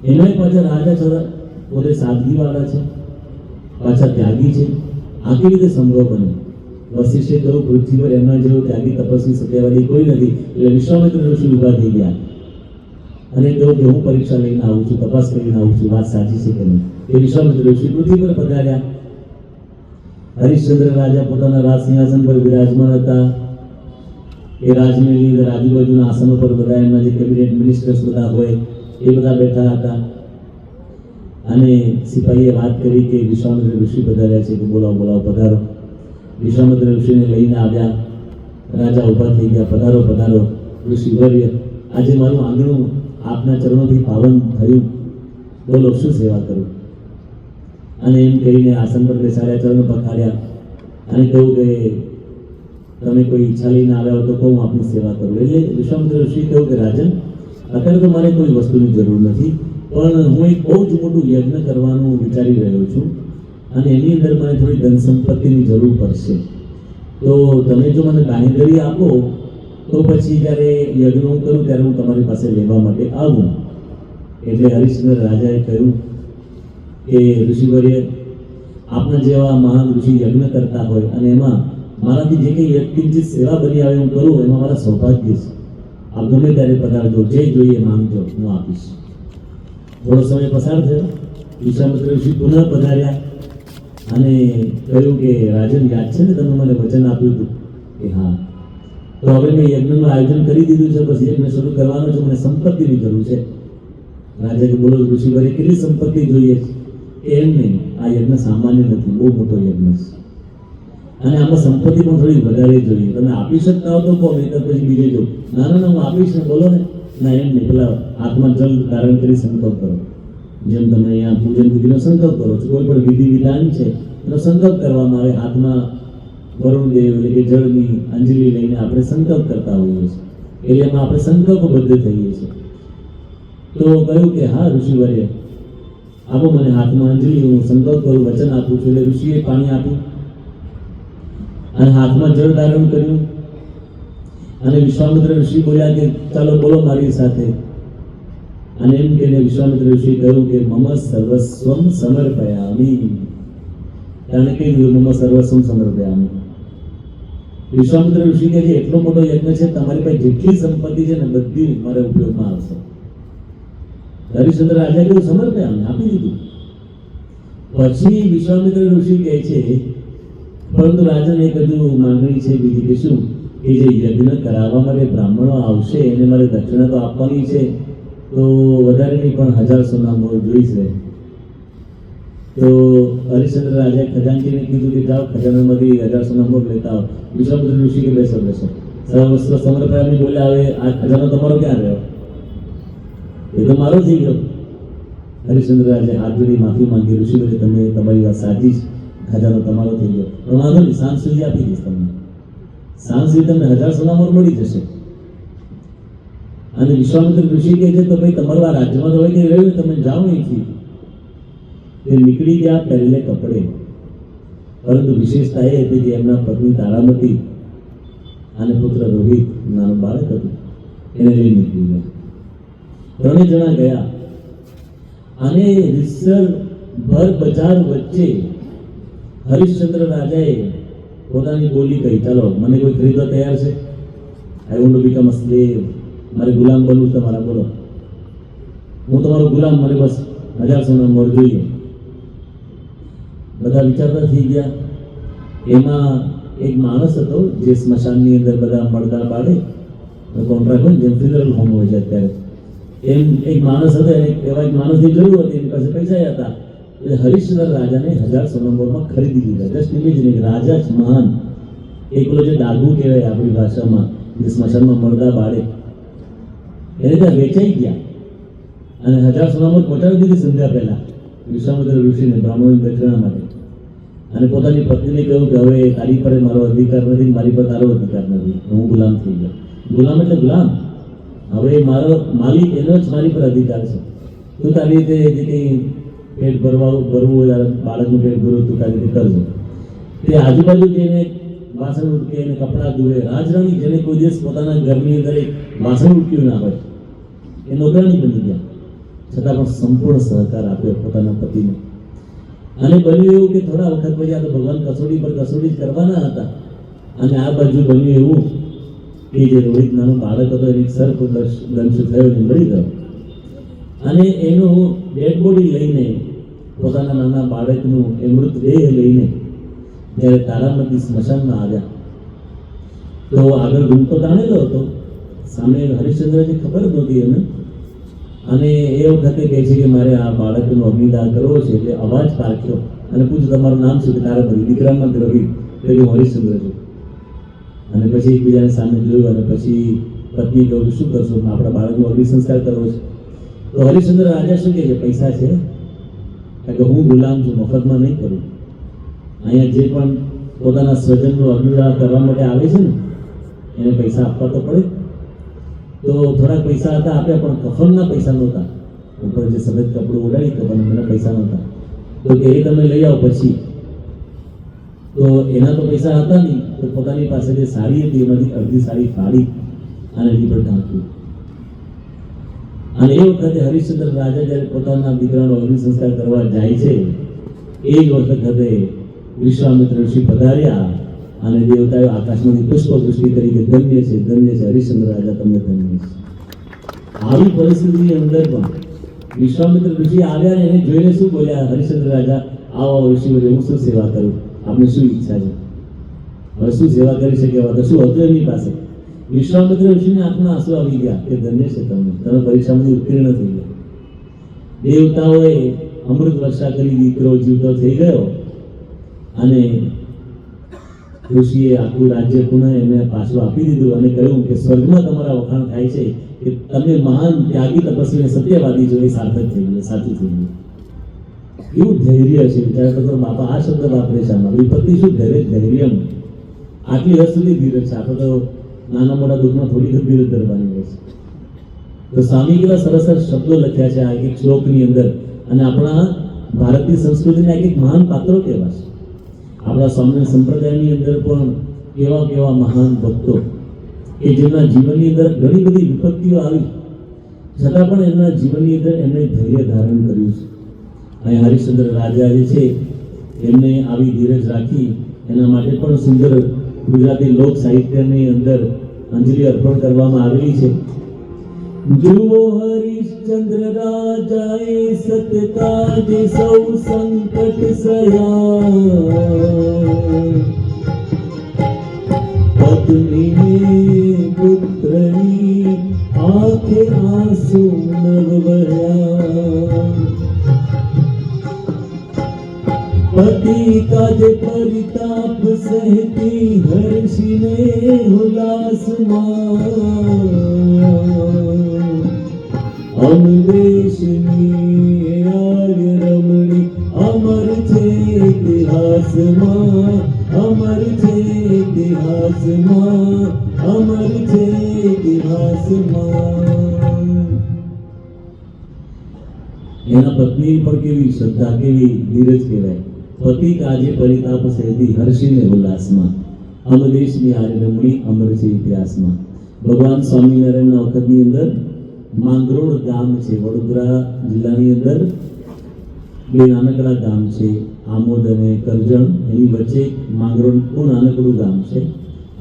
એમાંય પાછા રાજા છતાં પોતે સાદગીવાળા છે, પાછા ત્યાગી છે. આ કેવી રીતે સંભવ બને? વશિષ્ઠે કહ્યું પૃથ્વી પર એમના જેવો ત્યાગી તપસ્વી સત્યવાદી કોઈ નથી. એટલે વિશ્વામિત્ર ઋષિ ઉભા થઈ ગયા અને કહ્યું કે હું પરીક્ષા લઈને આવું છું, તપાસ કરીને આવું છું, વાત સાચી છે કે નહીં. એ વિશ્વામિત્ર ઋષિ પૃથ્વી પર પધાર્યા. હરિશ્ચંદ્ર રાજા પોતાના રાજ સિંહાસન પર વિરાજમાન હતા. એ રાજમહેલની અંદર આજુબાજુના આસનો પર બધા એમના જે કેબિનેટ મિનિસ્ટર્સ બધા હોય એ બધા બેઠા હતા. અને સિપાહીએ વાત કરી કે વિશ્વામિત્ર ઋષિ પધાર્યા છે, કે બોલાવો બોલાવો, પધારો. વિશ્વામિત્ર ઋષિને લઈને આવ્યા. રાજા ઊભા થઈ ગયા. પધારો પધારો ઋષિવર્ય, આજે મારું આંગણું આપના ચરણોથી પાવન થયું, બોલો શું સેવા કરું? અને એમ કહીને આસન પર બેસાડ્યા, ચરણ પખાડ્યા અને કહ્યું કે તમે કોઈ ઈચ્છા લઈને આવ્યા હો તો કહું આપની સેવા કરું. એટલે વિશ્વામિત્ર ઋષિએ કહ્યું કે રાજન, અત્યારે તો મારે કોઈ વસ્તુની જરૂર નથી, પણ હું એક બહુ જ મોટું યજ્ઞ કરવાનું વિચારી રહ્યો છું અને એની અંદર મને થોડી ધન સંપત્તિની જરૂર પડશે. તો તમે જો મને બાંહેધરી આપો તો પછી જ્યારે યજ્ઞ હું કરું ત્યારે હું તમારી પાસે લેવા માટે આવું. એટલે હરિશ્ચંદ્ર રાજાએ કહ્યું કે ઋષિવર્ય, આપના જેવા મહાન ઋષિ યજ્ઞ કરતા હોય અને એમાં મારાથી જે કંઈ વ્યક્તિની સેવા બની આવે હું કરું, એમાં મારા સૌભાગ્ય છે. આપ ગમે ત્યારે પધારજો, જે જોઈએ માંગજો, હું આપીશ. થોડો સમય પસાર થયો. વિશ્વામિત્ર ઋષિ પુનઃ પધાર્યા અને કહ્યું કે રાજન, યાદ છે ને તમે મને વચન આપ્યું હતું? કે હા. તો હવે મેં યજ્ઞનું આયોજન કરી દીધું છે, બસ યજ્ઞ શરૂ કરવાનો છે, મને સંપત્તિની જરૂર છે. રાજા કે બોલો ઋષિવર્ય, કેટલી સંપત્તિ જોઈએ? એમ નહીં, આ યજ્ઞ સામાન્ય નથી, બહુ મોટો યજ્ઞ છે અને આમાં સંપત્તિ પણ થોડી વધારે જોઈએ. તમે આપી શકતા હો તો કહો, નહીં તો પછી બીજે જો. ના ના, હું આપીશ ને, બોલો ને. ના એમ નહીં, પેલા હાથમાં જલ ધારણ કરી સંકલ્પ કરો. જેમ તમે અહીંયા પૂજન વિધિનો સંકલ્પ કરો છો, કોઈ પણ વિધિ વિધાન છે એનો સંકલ્પ કરવામાં આવે. હાથમાં વરુણદેવ એટલે કે જળની અંજલિ લઈને આપણે સંકલ્પ કરતા હોઈએ છીએ. એટલે એમાં આપણે સંકલ્પબદ્ધ થઈએ છીએ. તો કહ્યું કે હા ઋષિવર્ય, આપો મને હાથમાં અંજલિ, હું સંકલ્પ કરું, વચન આપું છું. એટલે ઋષિએ પાણી આપ્યું અને હાથમાં જળ ધારણ કર્યું. અને વિશ્વામિત્ર ઋષિ બોલ્યા કે ચાલો બોલો મારી સાથે. અને એમ કહીને વિશ્વામિત્ર ઋષિ કહ્યું કે મમ સર્વસ્વમ સમર્પયામિ. એને કીધું મમ સર્વસ્વમ સમર્પયામિ. વિશ્વામિત્ર ઋષિ કહે છે એટલો મોટો યજ્ઞ છે, તમારી પાસે જેટલી સંપત્તિ છે ને બધી મારે ઉપયોગમાં આવશે. હરિશ્ચંદ્ર રાજા કહ્યું સમર્પયામિ, આપી દીધું. પછી વિશ્વામિત્ર ઋષિ કહે છે પરંતુ રાજન એક હજુ માંગણી છે બીજી, કે શું? કે જે યજ્ઞ કરાવવા માટે બ્રાહ્મણો આવશે એને મારે દક્ષિણા તો આપવાની છે, તો વધારે નહીં પણ 1000 સોના મોર જોઈશે. તો હરિશ્ચંદ્ર રાજાએ ખજાનચીને કીધું કે જાઓ ખજાનામાંથી 1000 સોના મોર લેતા આવો. વિશ્વામિત્ર ઋષિ કે બેસો બેસો, સમરપ્રામી બોલ્યા, હવે આ ખજાનો તમારો ક્યાં રહ્યો? એ તો મારો થઈ ગયો. હરિશ્ચંદ્ર રાજાએ હાથ જોડી માફી માંગી, ઋષિવરે તમે તમારી વાત સાચી જ, ખજાનો તમારો થઈ ગયો, પણ વાંધો નહીં, સાંજ સુધી આપી દઈશ તમને. સાંજ સુધી તમને 1000 સોનામોર મળી જશે. અને વિશ્વામિત્ર ઋષિ કહે છે, તો ભાઈ તમારું આ રાજ્યમાં તો હોય કે રહ્યું, તમે જાઓ અહીંથી. તે નીકળી ગયા પહેરેલે કપડે, પરંતુ વિશેષતા એ હતી કે એમના પત્ની તારામતી અને પુત્ર રોહિત નાનું બાળક હતું, એને લઈ નીકળી ગયા. ત્રણે જણા ગયા અને રીતસર ભર બજાર વચ્ચે હરિશ્ચંદ્ર રાજાએ પોતાની બોલી કહી, ચાલો મને કોઈ ખરીદવા તૈયાર છે? I want to become a slave. મારે ગુલામ બનવું તમારા, બોલો, હું તમારો ગુલામ, મને બસ 1000 સોનામોર જોઈએ. બધા વિચારતા થઈ ગયા. એમાં એક માણસ હતો જે સ્મશાનની અંદર બધા મળદા બાળે કોન્ટ્રાક્ટ હોય, જેમ ફ્યુનરલ હોમ હોય છે અત્યારે, એમ એક માણસ હતો. એને એવા એક માણસની જરૂર હતી, એની પાસે પૈસા હતા. એટલે હરિશ્ચંદ્ર રાજાને 1000 સોનામોરમાં ખરીદી લીધા. જસ્ટ ઇમેજિન, રાજા જ મહાન, એક પેલો જે ડાઘુ કહેવાય આપણી ભાષામાં, જે સ્મશાનમાં મળદા બાળે, એને ત્યાં વેચાઈ ગયા અને 1000 સોનામોર પહોંચાડી દીધી સંધ્યા પહેલા વિશ્વામિત્ર ઋષિને બ્રાહ્મણોની દક્ષિણા માટે. અને પોતાની પત્નીને કહ્યું કે હવે તારી પર મારો અધિકાર નથી, મારી પર તારો અધિકાર નથી, હું ગુલામ થઈ ગયો. ગુલામ એટલે ગુલામ, હવે મારો માલિક એનો જ મારી પર અધિકાર છે. તું તારી રીતે જે કંઈ પેટ ભરવું હોય, બાળકનું પેટ ભરવું, તું તારી રીતે કરજો. તે આજુબાજુ જઈને વાસણ ઉટકે અને કપડાં ધુએ, રાજરાણી જેને કોઈ દિવસ પોતાના ઘરની અંદર એક વાસણ ઉટક્યું ના હોય, એ નોકરાણી બની ગયા, છતાં પણ સંપૂર્ણ સહકાર આપ્યો પોતાના પતિને. અને બન્યું એવું કે થોડા વખત પછી આ તો ભગવાન કસોટી પર કસોટી જ કરવાના હતા. અને આ બાજુ બન્યું એવું કે જે રોહિત નાનું બાળક હતો, એની સર્પ દંશ થયો અને મરી ગયો. અને એનું ડેડ બોડી લઈને, પોતાના નાના બાળકનું એ મૃતદેહ લઈને જ્યારે તારામતી સ્મશાનમાં આવ્યા, તો આગળ રૂમ તો તાણેલો હતો, સામે હરિશ્ચંદ્રજી ખબર નહોતી એને. અને એ વખતે કહે છે કે મારે આ બાળકનો અગ્નિદાન કરવો છે. એટલે અવાજ પારખ્યો અને પૂછ્યું, તમારું નામ શું? કે તારામતી. દીકરામાં રોહિત. એટલે હું હરિશ્ચંદ્ર છું. અને પછી એકબીજાને સામે જોયું અને પછી પત્ની કહ્યું, શું કરશો? આપણા બાળકનો અગ્નિ સંસ્કાર કરવો છે. તો હરિશ્ચંદ્ર રાજા શું કહે છે? પૈસા છે, કારણ કે હું ગુલામ છું, મફતમાં નહીં કરું. અહીંયા જે પણ પોતાના સ્વજનનો અગ્નિદાન કરવા માટે આવે છે ને, એને પૈસા આપવા તો પડે. તો થોડાક પૈસા હતા, આપ્યા, પણ કફનના પૈસા નહોતા. ઉપર જે સફેદ કપડું ઉડાડી કફન, એના પૈસા નહોતા. તો કે એ તમે લઈ આવો પછી. તો એના તો પૈસા હતા નહીં, તો પોતાની પાસે જે સાડી હતી એમાંથી અડધી સાડી ફાડી અને એની પર ઢાંક્યું. અને એ વખતે હરિશ્ચંદ્ર રાજા જ્યારે પોતાના દીકરાનો અગ્નિ સંસ્કાર કરવા જાય છે, એ જ વખતે વિશ્વામિત્ર ઋષિ પધાર્યા અને દેવતાએ આકાશમાંથી પુષ્પવૃષ્ટિ કરી કે ધન્ય છે, ધન્ય છે, હરિશ્ચંદ્ર રાજા તમને ધન્ય છે. આવી પરિસ્થિતિની અંદર પણ વિશ્વામિત્ર ઋષિ આવ્યા ને એને જોઈને શું બોલ્યા? હરિશ્ચંદ્ર રાજા, આવો ઋષિવર્ય, હું શું સેવા કરું? આપને શું ઈચ્છા છે? હવે શું સેવા કરી શકે? તો શું હતું એમની પાસે? વિશ્વામિત્ર ઋષિને આંખમાં આંસુ આવી ગયા કે ધન્ય છે તમે પરીક્ષામાંથી ઉત્તીર્ણ થઈ ગયા. દેવતાઓએ અમૃત વર્ષા કરી, દીકરો જીવતો થઈ ગયો. અને ઋષિએ આખું રાજ્ય પુનઃ એમને પાછું આપી દીધું અને કહ્યું કે સ્વર્ગમાં તમારા વખાણ થાય છે કે તમે મહાન ત્યાગી, તપસ્વી, સત્યવાદી છો. એ સાર્થક થઈ ગયું, સાચું થઈ ગયું. કેવું ધૈર્ય છે! વિચાર કરતો બાપા આ શબ્દ વાપરે છે આમાં. વિપત્તિ શું ધૈર્ય, આટલી હદ સુધી ધીરજ છે. આપણે તો નાના મોટા દુઃખમાં થોડી વખત ધીરજ ધરવાની હોય છે. તો સ્વામી કેવા સરસ સરસ શબ્દો લખ્યા છે આ એક શ્લોકની અંદર. અને આપણા ભારતીય સંસ્કૃતિના એક મહાન પાત્રો કેવા છે. આપણા સ્વામિનારાયણ સંપ્રદાયની અંદર પણ કેવા કેવા મહાન ભક્તો કે જેમના જીવનની અંદર ઘણી બધી વિપત્તિઓ આવી, છતાં પણ એમના જીવનની અંદર એમણે ધૈર્ય ધારણ કર્યું છે. અહીં હરિશ્ચંદ્ર રાજા જે છે એમને આવી ધીરજ રાખી, એના માટે પણ સુંદર ગુજરાતી લોક સાહિત્યની અંદર અંજલિ અર્પણ કરવામાં આવેલી છે. જુઓ હરિશ્ચંદ્ર રાજાએ સતકાજે સૌ સંકટ સયા, પત્ની પુત્રની આંખે આંસુ નવ વહ્યા, पति काज परिताप सहती हर्षिने हुलास अमरेशनी आर्य रमणी अमर छे इतिहास अमर छे इतिहास अमर छे इतिहास एना पत्नी पर केवी श्रद्धा केवी धीरज कहेवाय पति काजे परिताप सहती हर्षिने उल्लासमां अमरेशनी आर्य रमणी अमर छे इतिहासमां भगवान स्वामीनारायण वखतनी अंदर માંગરોળ ગામ છે વડોદરા જિલ્લાની અંદર બે નાનકડા ગામ છે આમોદ અને કરજણ એની વચ્ચે માંગરોળ બહુ નાનકડું ગામ છે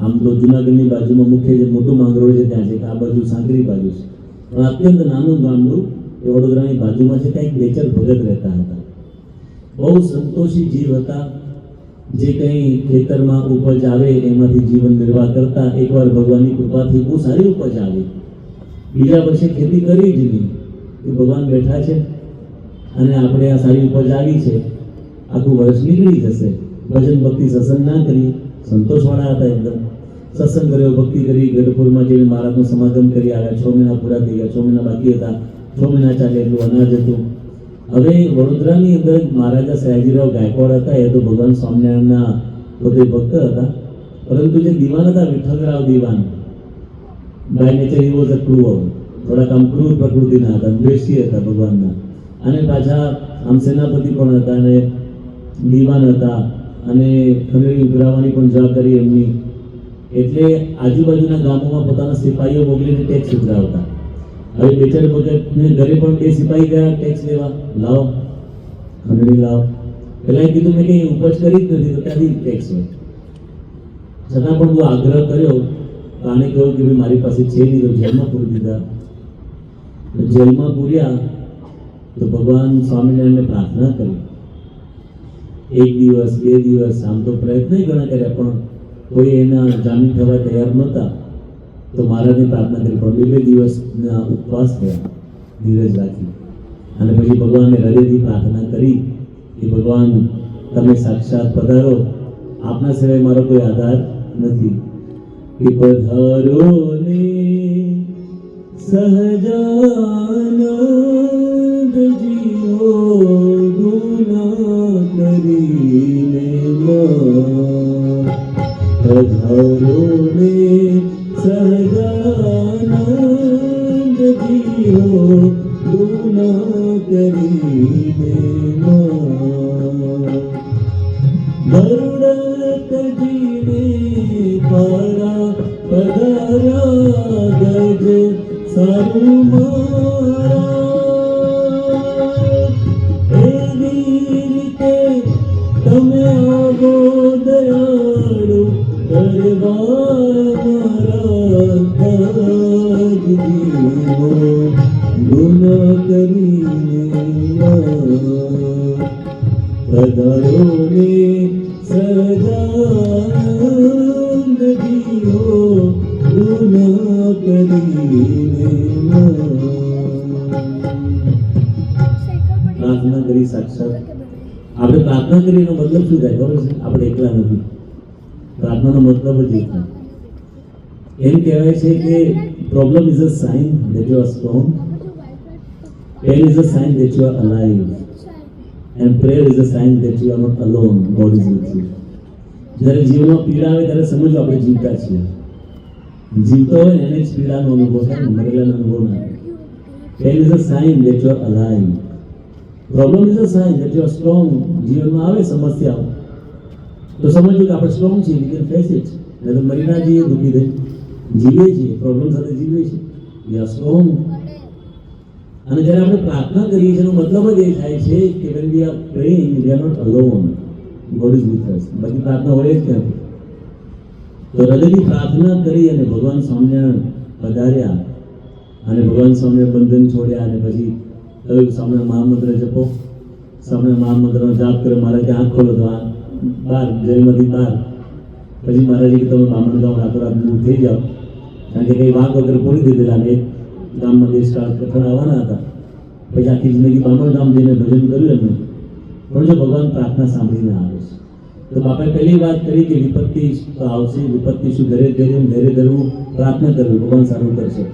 આમ તો જુનાગઢની બાજુમાં મુખ્ય જે મોટું માંગરોળ છે ત્યાં છે કે આ બાજુ સાંકરી બાજુ છે પણ અત્યંત નાનું ગામડું એ વડોદરાની બાજુમાં છે ત્યાં એક બેચર ભગત રહેતા હતા બહુ સંતોષી જીવ હતા જે કંઈ ખેતરમાં ઉપજ આવે એમાંથી જીવન નિર્વાહ કરતા એકવાર ભગવાનની કૃપાથી બહુ સારી ઉપજ આવી બીજા વર્ષે ખેતી કરી જ નહીં કે ભગવાન બેઠા છે અને આપણે આ સારી ઉપજ આવી છે આખું વર્ષ નીકળી જશે ભજન ભક્તિ સત્સંગ ના કરીએ સંતોષવાળા હતા એકદમ સત્સંગ કર્યો ભક્તિ કરી ગઢપુરમાં જઈને મહારાજનું સમાગમ કરી આવ્યા 6 મહિના પૂરા થઈ ગયા 6 મહિના બાકી હતા 6 મહિના ચાલે એટલું અનાજ હતું હવે વડોદરાની અંદર મહારાજા સયાજીરાવ ગાયકવાડ હતા એ તો ભગવાન સ્વામિનારાયણના પોતે ભક્ત હતા પરંતુ જે દીવાન હતા વિઠ્ઠલરાવ દીવાન બાય નેચર ही वॉज अ क्रूर थोड़ा कम क्रूर प्रकृतिना હતા દ્વેષી હતા ભગવાનના અને પાછા આમ સેનાપતિ પણ હતા અને દીવાન હતા અને ખંડેરી ઉઘરાવવાની પણ જવાબદારી એમની એટલે આજુબાજુના ગામોમાં પોતાના સિપાહીઓ મોકલીને ટેક્સ ઉઘરાવતા હવે બેચર ભગતને ઘરે પણ 2 સિપાહી ગયા ટેક્સ લેવા લાવો ખંડેરી લાવો પેલા કીધું મેં કંઈ ઉપજ કરી જ નથી તો ક્યાંથી ટેક્સ હોય છતાં પણ બહુ આગ્રહ કર્યો આને કહ્યું કે ભાઈ મારી પાસે છે નહીં તો જેલમાં પૂરી દીધા જેલમાં પૂર્યા તો ભગવાન સ્વામિનારાયણને પ્રાર્થના કરી 1 દિવસ 2 દિવસ આમ તો પ્રયત્ન ઘણા કર્યા પણ કોઈ એના જામીન થવા તૈયાર નહોતા તો મહારાજને પ્રાર્થના કરી પણ 2 દિવસના ઉપવાસ થયા ધીરજ રાખી અને પછી ભગવાનને હૃદયથી પ્રાર્થના કરી કે ભગવાન તમે સાક્ષાત પધારો આપના સિવાય મારો કોઈ આધાર નથી कि पधारो ने सहजानंद जियो गुना करीने पधारो ने सहजानंद जियो गुना करीने मरुड़त जीने पारा पधारा गज सारू मारा एवी रीते तमे आवो दयाळु करवा मारा काज जीवो गुना करीने पधारो ने सजानंद जियो गुना करीने प्रार्थना करी साक्षात આપણે પ્રાર્થના કરીનો મતલબ શું થાય ખબર છે આપણે એકલા નથી પ્રાર્થનાનો મતલબ જ એક છે એમ કહેવાય છે કે problem is a sign that you are strong pain is a sign that you are alive and prayer is a sign that you are not alone, God is with you. જ્યારે જીવનમાં પીડા આવે ત્યારે સમજો આપણે જીવતા છીએ જીવતો હોય એને જ પીડાનો અનુભવ થાય મરેલાનો અનુભવ ના થાય pain is a sign that you are alive problem is a sign that you are strong જીવનમાં આવે સમસ્યાઓ તો સમજવું કે આપણે સ્ટ્રોંગ છીએ વી કેન ફેસ ઇટ નહીં તો મરી ના જઈએ દુઃખી થઈ જીવીએ છીએ પ્રોબ્લેમ સાથે જીવીએ છીએ વી આર સ્ટ્રોંગ અને જ્યારે આપણે પ્રાર્થના કરીએ છીએ એનો મતલબ જ એ થાય છે કે when we are praying we are not alone, God is with us. બાકી પ્રાર્થના હોય જ ક્યાંથી તો હૃદયની પ્રાર્થના કરી અને ભગવાન સ્વામિનારાયણ પધાર્યા અને ભગવાન સ્વામિનારાયણ બંધન છોડ્યા અને પછી કહ્યું સ્વામિનારાયણ મહામંત્ર જપો સ્વામિનારાયણ મહામંત્રનો જાપ કર્યો મહારાજે આંખ ખોલો તો આ બહાર જેલમાંથી બહાર પછી મહારાજે કે તમે બામણગામ રાતોરાત દૂર થઈ જાઓ કારણ કે કંઈ વાંક વગર પૂરી દીધેલા અને ગામમાં દેશકાળ કથન આવવાના હતા પછી આખી જિંદગી બામણગામ જઈને ભજન કર્યું એમને પણ જો ભગવાન પ્રાર્થના સાંભળીને આવે છે તો બાપાએ પહેલી વાત કરી કે વિપત્તિ તો આવશે, વિપત્તિ શું ધૈર્ય ધરવું, પ્રાર્થના કરવી, ભગવાન સારું કરશે.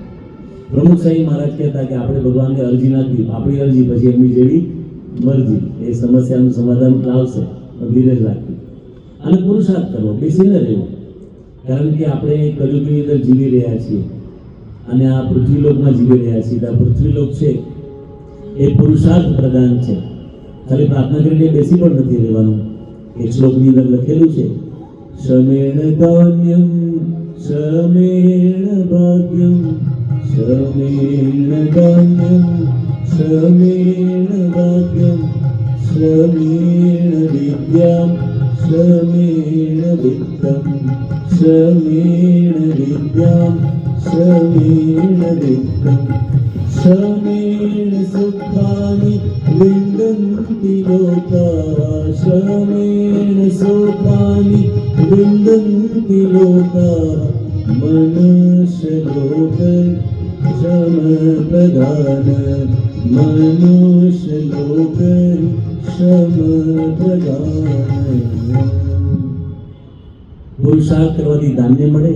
પ્રમુખ સાહેબ મહારાજ કહેતા કે આપણે ભગવાનને અરજી નાખી, આપણી અરજી પછી એમની જેવી મરજી, એ સમસ્યાનું સમાધાન લાવશે, ધીરજ રાખવી અને પુરુષાર્થ કરવો, બેસીને રહેવું. કારણ કે આપણે કળિયુગની અંદર જીવી રહ્યા છીએ અને આ પૃથ્વીલોકમાં જીવી રહ્યા છીએ. આ પૃથ્વીલોક છે એ પુરુષાર્થ પ્રધાન છે. ખાલી પ્રાર્થના કરીને બેસી પણ નથી રહેવાનું. એક શ્લોકની અંદર લખેલું છે, શ્રમેણ ધાન્યમ શ્રમેણ ભાગ્યમ શ્રમેણ ધાન્યમ શ્રમેણ ભાગ્યમ શ્રમેણ વિદ્યામ શ્રમેણ વિત્તમ શ્રમેણ વિદ્યામ શ્રમેણ વિત્તમ શ્રમેણ સુખાનિ વિંદન્તિ લોકા શ્રમેણ સુખાનિ વિંદન્તિ લોકા મનુષ્યલોક શ્રમ પ્રધાન મનુષ્યલોક શ્રમ પ્રધાન. પુરુષાર્થ કરવાથી ધાન્ય મળે,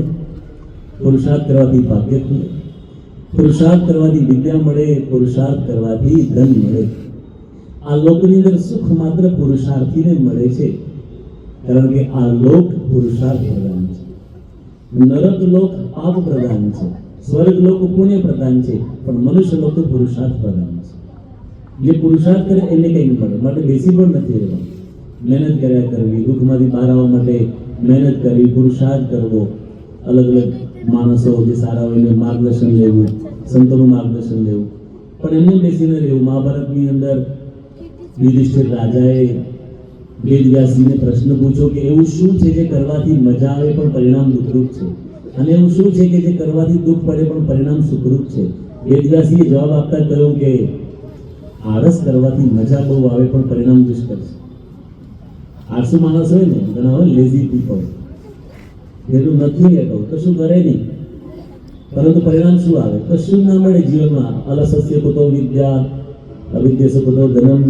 પુરુષાર્થ કરવાથી ભાગ્ય મળે, પુરુષાર્થ કરવાથી વિદ્યા મળે, પુરુષાર્થ કરવાથી ધન મળે. આ લોકની અંદર સુખ માત્ર પુરુષાર્થીને મળે છે, કારણ કે આ લોક પુરુષાર્થ પ્રધાન છે. નરક લોક પાપ પ્રધાન છે, સ્વર્ગ લોક પુણ્ય પ્રધાન છે, પણ મનુષ્ય લોક તો પુરુષાર્થ પ્રધાન છે. જે પુરુષાર્થ કરે એને કંઈ નહીં મળે, માટે બેસી પણ નથી રહેવાનું. મહેનત કર્યા કરવી, દુઃખમાંથી બહાર આવવા માટે મહેનત કરવી, પુરુષાર્થ કરવો. અલગ અલગ માણસો જે સારા હોય એને માર્ગદર્શન લેવું, સંતોનું માર્ગદર્શન લેવું, પણ એમને બેસીને રહેવું. મહાભારતની અંદર યુધિષ્ઠિર રાજાએ વેદવ્યાસજીને પ્રશ્ન પૂછ્યો કે એવું શું છે જે કરવાથી મજા આવે પણ પરિણામ દુઃખરૂપ છે, અને એવું શું છે કે જે કરવાથી દુઃખ પડે પણ પરિણામ સુખરૂપ છે? વેદવ્યાસજીએ જવાબ આપતા કહ્યું કે આળસ કરવાથી મજા બહુ આવે પણ પરિણામ દુષ્કર છે. આળસુ માણસ હોય ને, ઘણા હોય લેઝી પીપલ, જેનું નથી લેતો, કશું કરે નહીં, પરંતુ પરિણામ શું આવે? કશું ના મળે જીવનમાં. અલસસ્ય કુતો વિદ્યા અવિદ્યસ્ય કુતો ધનમ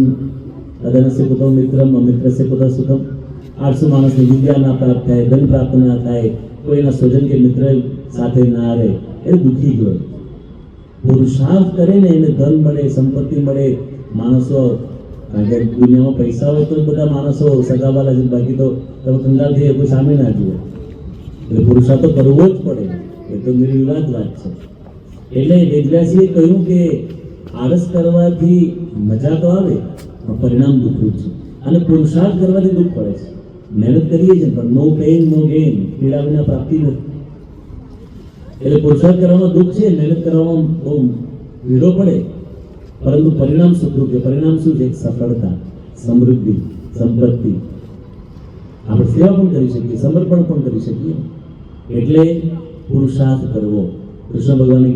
અધનસ્ય કુતો મિત્રમ અમિત્રસ્ય કુતો સુખમ. આળસુ માણસને વિદ્યા ના પ્રાપ્ત થાય, ધન પ્રાપ્ત ના થાય, કોઈના સ્વજન કે મિત્ર સાથે ના રહે, એ દુઃખી હોય. પુરુષાર્થ કરે ને એને ધન મળે, સંપત્તિ મળે. માણસો, કારણ કે દુનિયામાં પૈસા હોય તો બધા માણસો સગાવાલા છે, બાકી તો તમે કંગાલ થઈ કોઈ સામે ના જુએ. એટલે પુરુષાર્થ તો કરવો જ પડે, એ તો નિર્વિવાદ વાત છે. એટલે વેદવ્યાસજીએ કહ્યું કે આળસ કરવાથી મજા તો આવે પણ પરિણામ દુઃખરૂપ છે, અને પુરુષાર્થ કરવાથી દુઃખ પડે છે. મહેનત કરીએ છીએ પણ નો પેઇન નો ગેઇન, પીડા વિના પ્રાપ્તિ નથી. એટલે પુરુષાર્થ કરવામાં દુઃખ છે, મહેનત કરવામાં બહુ ભીડો પડે, પરંતુ પરિણામ સુખરૂપ છે. પરિણામ શું છે? સફળતા, સમૃદ્ધિ, સંપત્તિ. આપણે સેવા પણ કરી શકીએ, સમર્પણ પણ કરી શકીએ. એટલે પુરુષાર્થ કરવો. કૃષ્ણ ભગવાને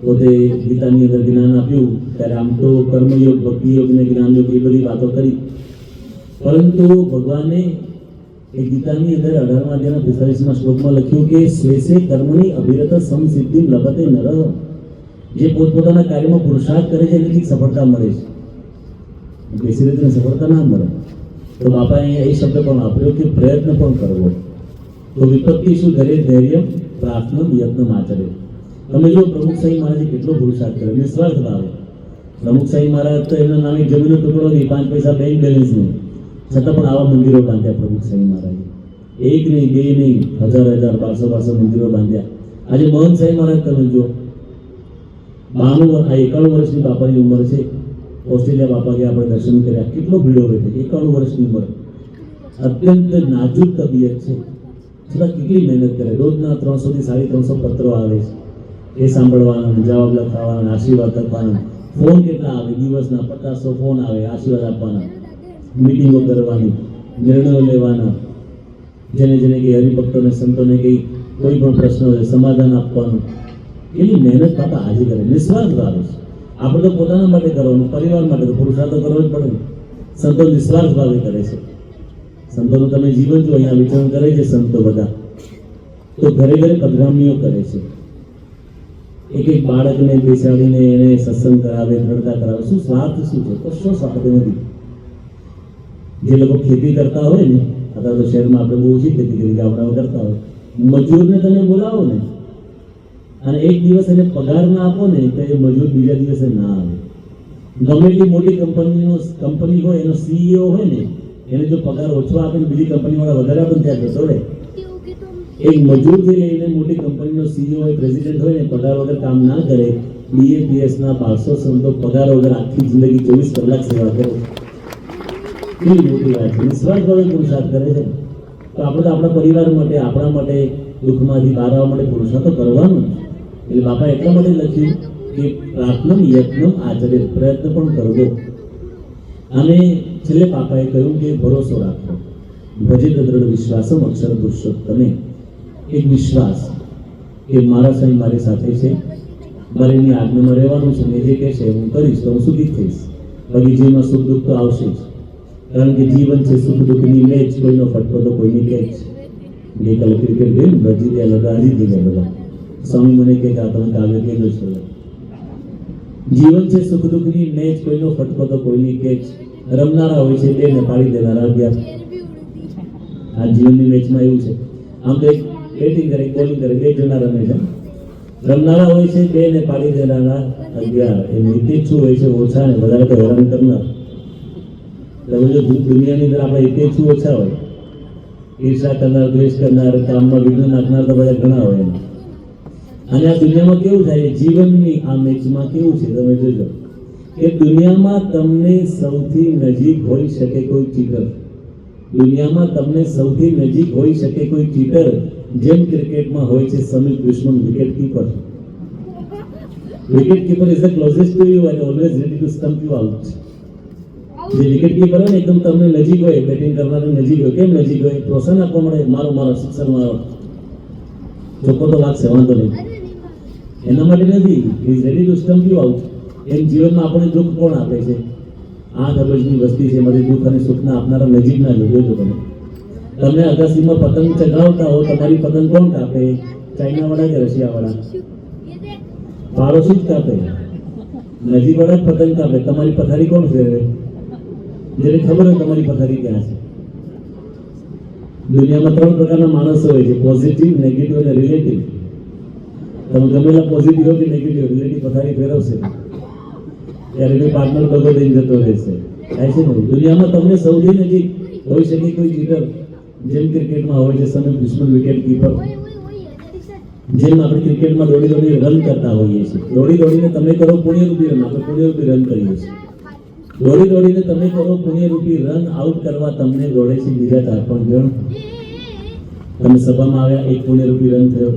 પોતે ગીતાની અંદર જ્ઞાન આપ્યું ત્યારે આમ તો કર્મયોગ, ભક્તિયોગ ને જ્ઞાનયોગ એ બધી વાતો કરી, પરંતુ ભગવાને એ ગીતાની અંદર 18મા અધ્યાયના 45મા શ્લોકમાં લખ્યું કે સ્વેસે કર્મણી અભિરત સમસિદ્ધિ લભતે નર. જે પોતપોતાના કાર્યમાં પુરુષાર્થ કરે છે એની સફળતા મળે છે, બેસી રીતે સફળતા ના મળે. તો બાપાએ એ શબ્દ પણ વાપર્યો કે પ્રયત્ન પણ કરવો. તો વિપત્તિ શું ધરે ધૈર્ય પ્રાર્થના યત્ન આચરે. તમે જો પ્રમુખ સાહેબ મહારાજે કેટલો પુરુષાર્થ કર્યો, નિસ્વાર્થ ભાવે. પ્રમુખ સાહેબ મહારાજ તો એમના નામે જમીનનો ટુકડો નહીં, 5 પૈસા બેંક બેલેન્સ નહીં, છતાં પણ આવા મંદિરો બાંધ્યા પ્રમુખ સાહેબ મહારાજે. એક નહીં, બે નહીં, 1000 1200 મંદિરો બાંધ્યા. આજે મોહન સાહેબ મહારાજ તમે જો 91 વર્ષની બાપાની ઉંમર છે. ઓસ્ટ્રેલિયા બાપા ગયા, આપણે દર્શન કર્યા, કેટલો ભીડો રહે છે. 91 વર્ષની ઉંમર, અત્યંત નાજુક તબિયત છે, છતાં કેટલી મહેનત કરે. રોજના 300 થી 350 પત્રો આવે છે, એ સાંભળવાના, જવાબ લખવાના, આશીર્વાદ આપવાના. ફોન કેટલા આવે, દિવસના 50 ફોન આવે, આશીર્વાદ આપવાના, મીટિંગો કરવાની, નિર્ણયો લેવાના. જેને જેને કંઈ હરિભક્તોને સંતોને કંઈ કોઈ પણ પ્રશ્ન હોય સમાધાન આપવાનું. એની મહેનત બાપા આજે કરે, નિસ્વાર્થ ભાવે છે. આપણે તો પોતાના માટે કરવાનું, પરિવાર માટે તો પુરુષાર્થ તો કરવો જ પડે. સંતો નિસ્વાર્થ ભાવે કરે છે. સંતોનું તમે જીવન જો અહીંયા વિચરણ કરે છે સંતો બધા, તો ઘરે ઘરે પધરામણીઓ કરે છે. એક એક બાળકને બેસાડીને એને સત્સંગ કરાવે, દ્રઢતા કરાવે. શું સ્વાર્થ શું છે? કશો સ્વાર્થ નથી. જે લોકો ખેતી કરતા હોય ને, અથવા તો શહેરમાં આપણે બહુ ઓછી ખેતી કરી, ગામડામાં કરતા હોય, મજૂરને તમે બોલાવો ને અને એક દિવસ એને પગાર ના આપો ને તો એ મજૂર બીજા દિવસે ના આવે. ગમે તે મોટી કંપની હોય, એનો CEO હોય ને, એને જો પગાર ઓછો આપે ને બીજી કંપની વાળા વધારે આપે ત્યાં જતો રહે. એક મજૂરથી લઈને મોટી કંપનીનો CEO હોય, પ્રેસિડેન્ટ હોય ને, પગાર વગર કામ ના કરે, BAPS ના 500 સંતો પગાર વગર આખી જિંદગી 24 કલાક સેવા કરે. કેવી મોટી વાત છે. નિસ્વાર્થ ભાવે પુરુષાર્થ કરે છે. તો આપણે તો આપણા પરિવાર માટે, આપણા માટે, દુઃખમાંથી બહાર આવવા માટે પુરુષાર્થ તો કરવાનું. એટલે બાપા એટલા માટે લખ્યું કે પ્રાર્થનમ યત્નમ આચરે, પ્રયત્ન પણ કરવો. અને છેલ્લે પાપાએ કહ્યું કે ભરોસો રાખો. ભજે દ્રઢ વિશ્વાસમ અક્ષર પુરુષોત્તમે. એક વિશ્વાસ કે મારા સ્વામી મારી સાથે છે, મારે એની આજ્ઞામાં રહેવાનું છે, ને જે કહેશે હું કરીશ તો હું સુખી થઈશ. બાકી જીવનમાં સુખ દુઃખ તો આવશે જ, કારણ કે જીવન છે સુખ દુઃખની મેચ, કોઈનો ફટકો તો કોઈની કેચ. ગઈકાલે ક્રિકેટ ગેમ ભજી ત્યાં લગા જીતી ગયા બધા. સ્વામી મને કહે કે આ તમે કાવ્ય કહેલો છો. જીવન છે સુખ દુઃખની મેચ, કોઈનો ફટકો તો કોઈની કેચ. રમનારા હોય છે બે ને પાડી દેનારા 11. આ જીવનની મેચમાં એવું છે. આમ તો એક બેટિંગ કરે, બોલિંગ કરે, બે જણા રમે છે. રમનારા હોય છે બે ને પાડી દેનારા 11. એ નિત્યચ્છુ હોય છે ઓછા, ને વધારે તો હેરાન કરનાર. તમે જો દુનિયાની અંદર આપણે નિત્યચ્છુ ઓછા હોય, ઈર્ષા કરનાર, દ્વેષ કરનાર, કામમાં વિઘ્ન નાખનાર તો બધા ઘણા હોય. અને આ દુનિયામાં કેવું થાય, જીવનની આ મેચમાં કેવું છે તમે જોજો કે દુનિયામાં તમને સૌથી નજીક હોઈ શકે કોઈ ચીટર. દુનિયામાં તમને સૌથી નજીક હોઈ શકે કોઈ ચીટર, જેમ ક્રિકેટમાં હોય છે સમીર દુશ્મન wicket keeper. Wicket keeper is the closest to you and always ready to stump you out. જે વિકેટ કીપર હોય ને એકદમ તમને નજીક હોય, બેટિંગ કરનાર નજીક હોય. કેમ નજીક હોય? પ્રોત્સાહન આપવા મળે, મારો મારો સિક્સર મારો, ચોખ્ખો તો વાગશે વાંધો નહીં. એના માટે નથી, is ready to stump you out. એમ જીવનમાં આપણને દુઃખ કોણ આપે છે? 8 અબજની વસ્તી છે, એમાંથી દુઃખ અને સુખના આપનારા નજીકના જોજો તમે. તમે અગાસીમાં પતંગ ચગાવતા હો, તમારી પતંગ કોણ કાપે? ચાઇના વાળા કે રશિયા વાળા? પાડોશી જ કાપે. નજીક વાળા જ પતંગ કાપે. તમારી પથારી કોણ ફેરવે? જેને ખબર હોય તમારી પથારી ક્યાં છે. દુનિયામાં 3 પ્રકારના માણસો હોય છે, પોઝિટિવ, નેગેટિવ અને રિલેટિવ. તમે ગમેલા પોઝિટિવ કે નેગેટિવ, રિલેટિવ પથારી ફેરવશે ત્યારે કોઈ પાર્ટનર બગો દઈને જતો રહેશે. થાય છે ને? દુનિયામાં તમને સૌથી નજીક હોઈ શકે કોઈ ચીટર, જેમ ક્રિકેટમાં હોય છે સમીર દુશ્મન વિકેટ કીપર. જેમ આપણે ક્રિકેટમાં દોડી દોડી રન કરતા હોઈએ છીએ, દોડી દોડીને તમે કરો પુણ્યરૂપી રન, આપણે પુણ્યરૂપી રન કરીએ છીએ. દોડી દોડીને તમે કરો પુણ્યરૂપી રન, આઉટ કરવા તમને દોડે છે બીજા 4-5 જણ. તમે સભામાં આવ્યા, એક પુણ્યરૂપી રન થયો.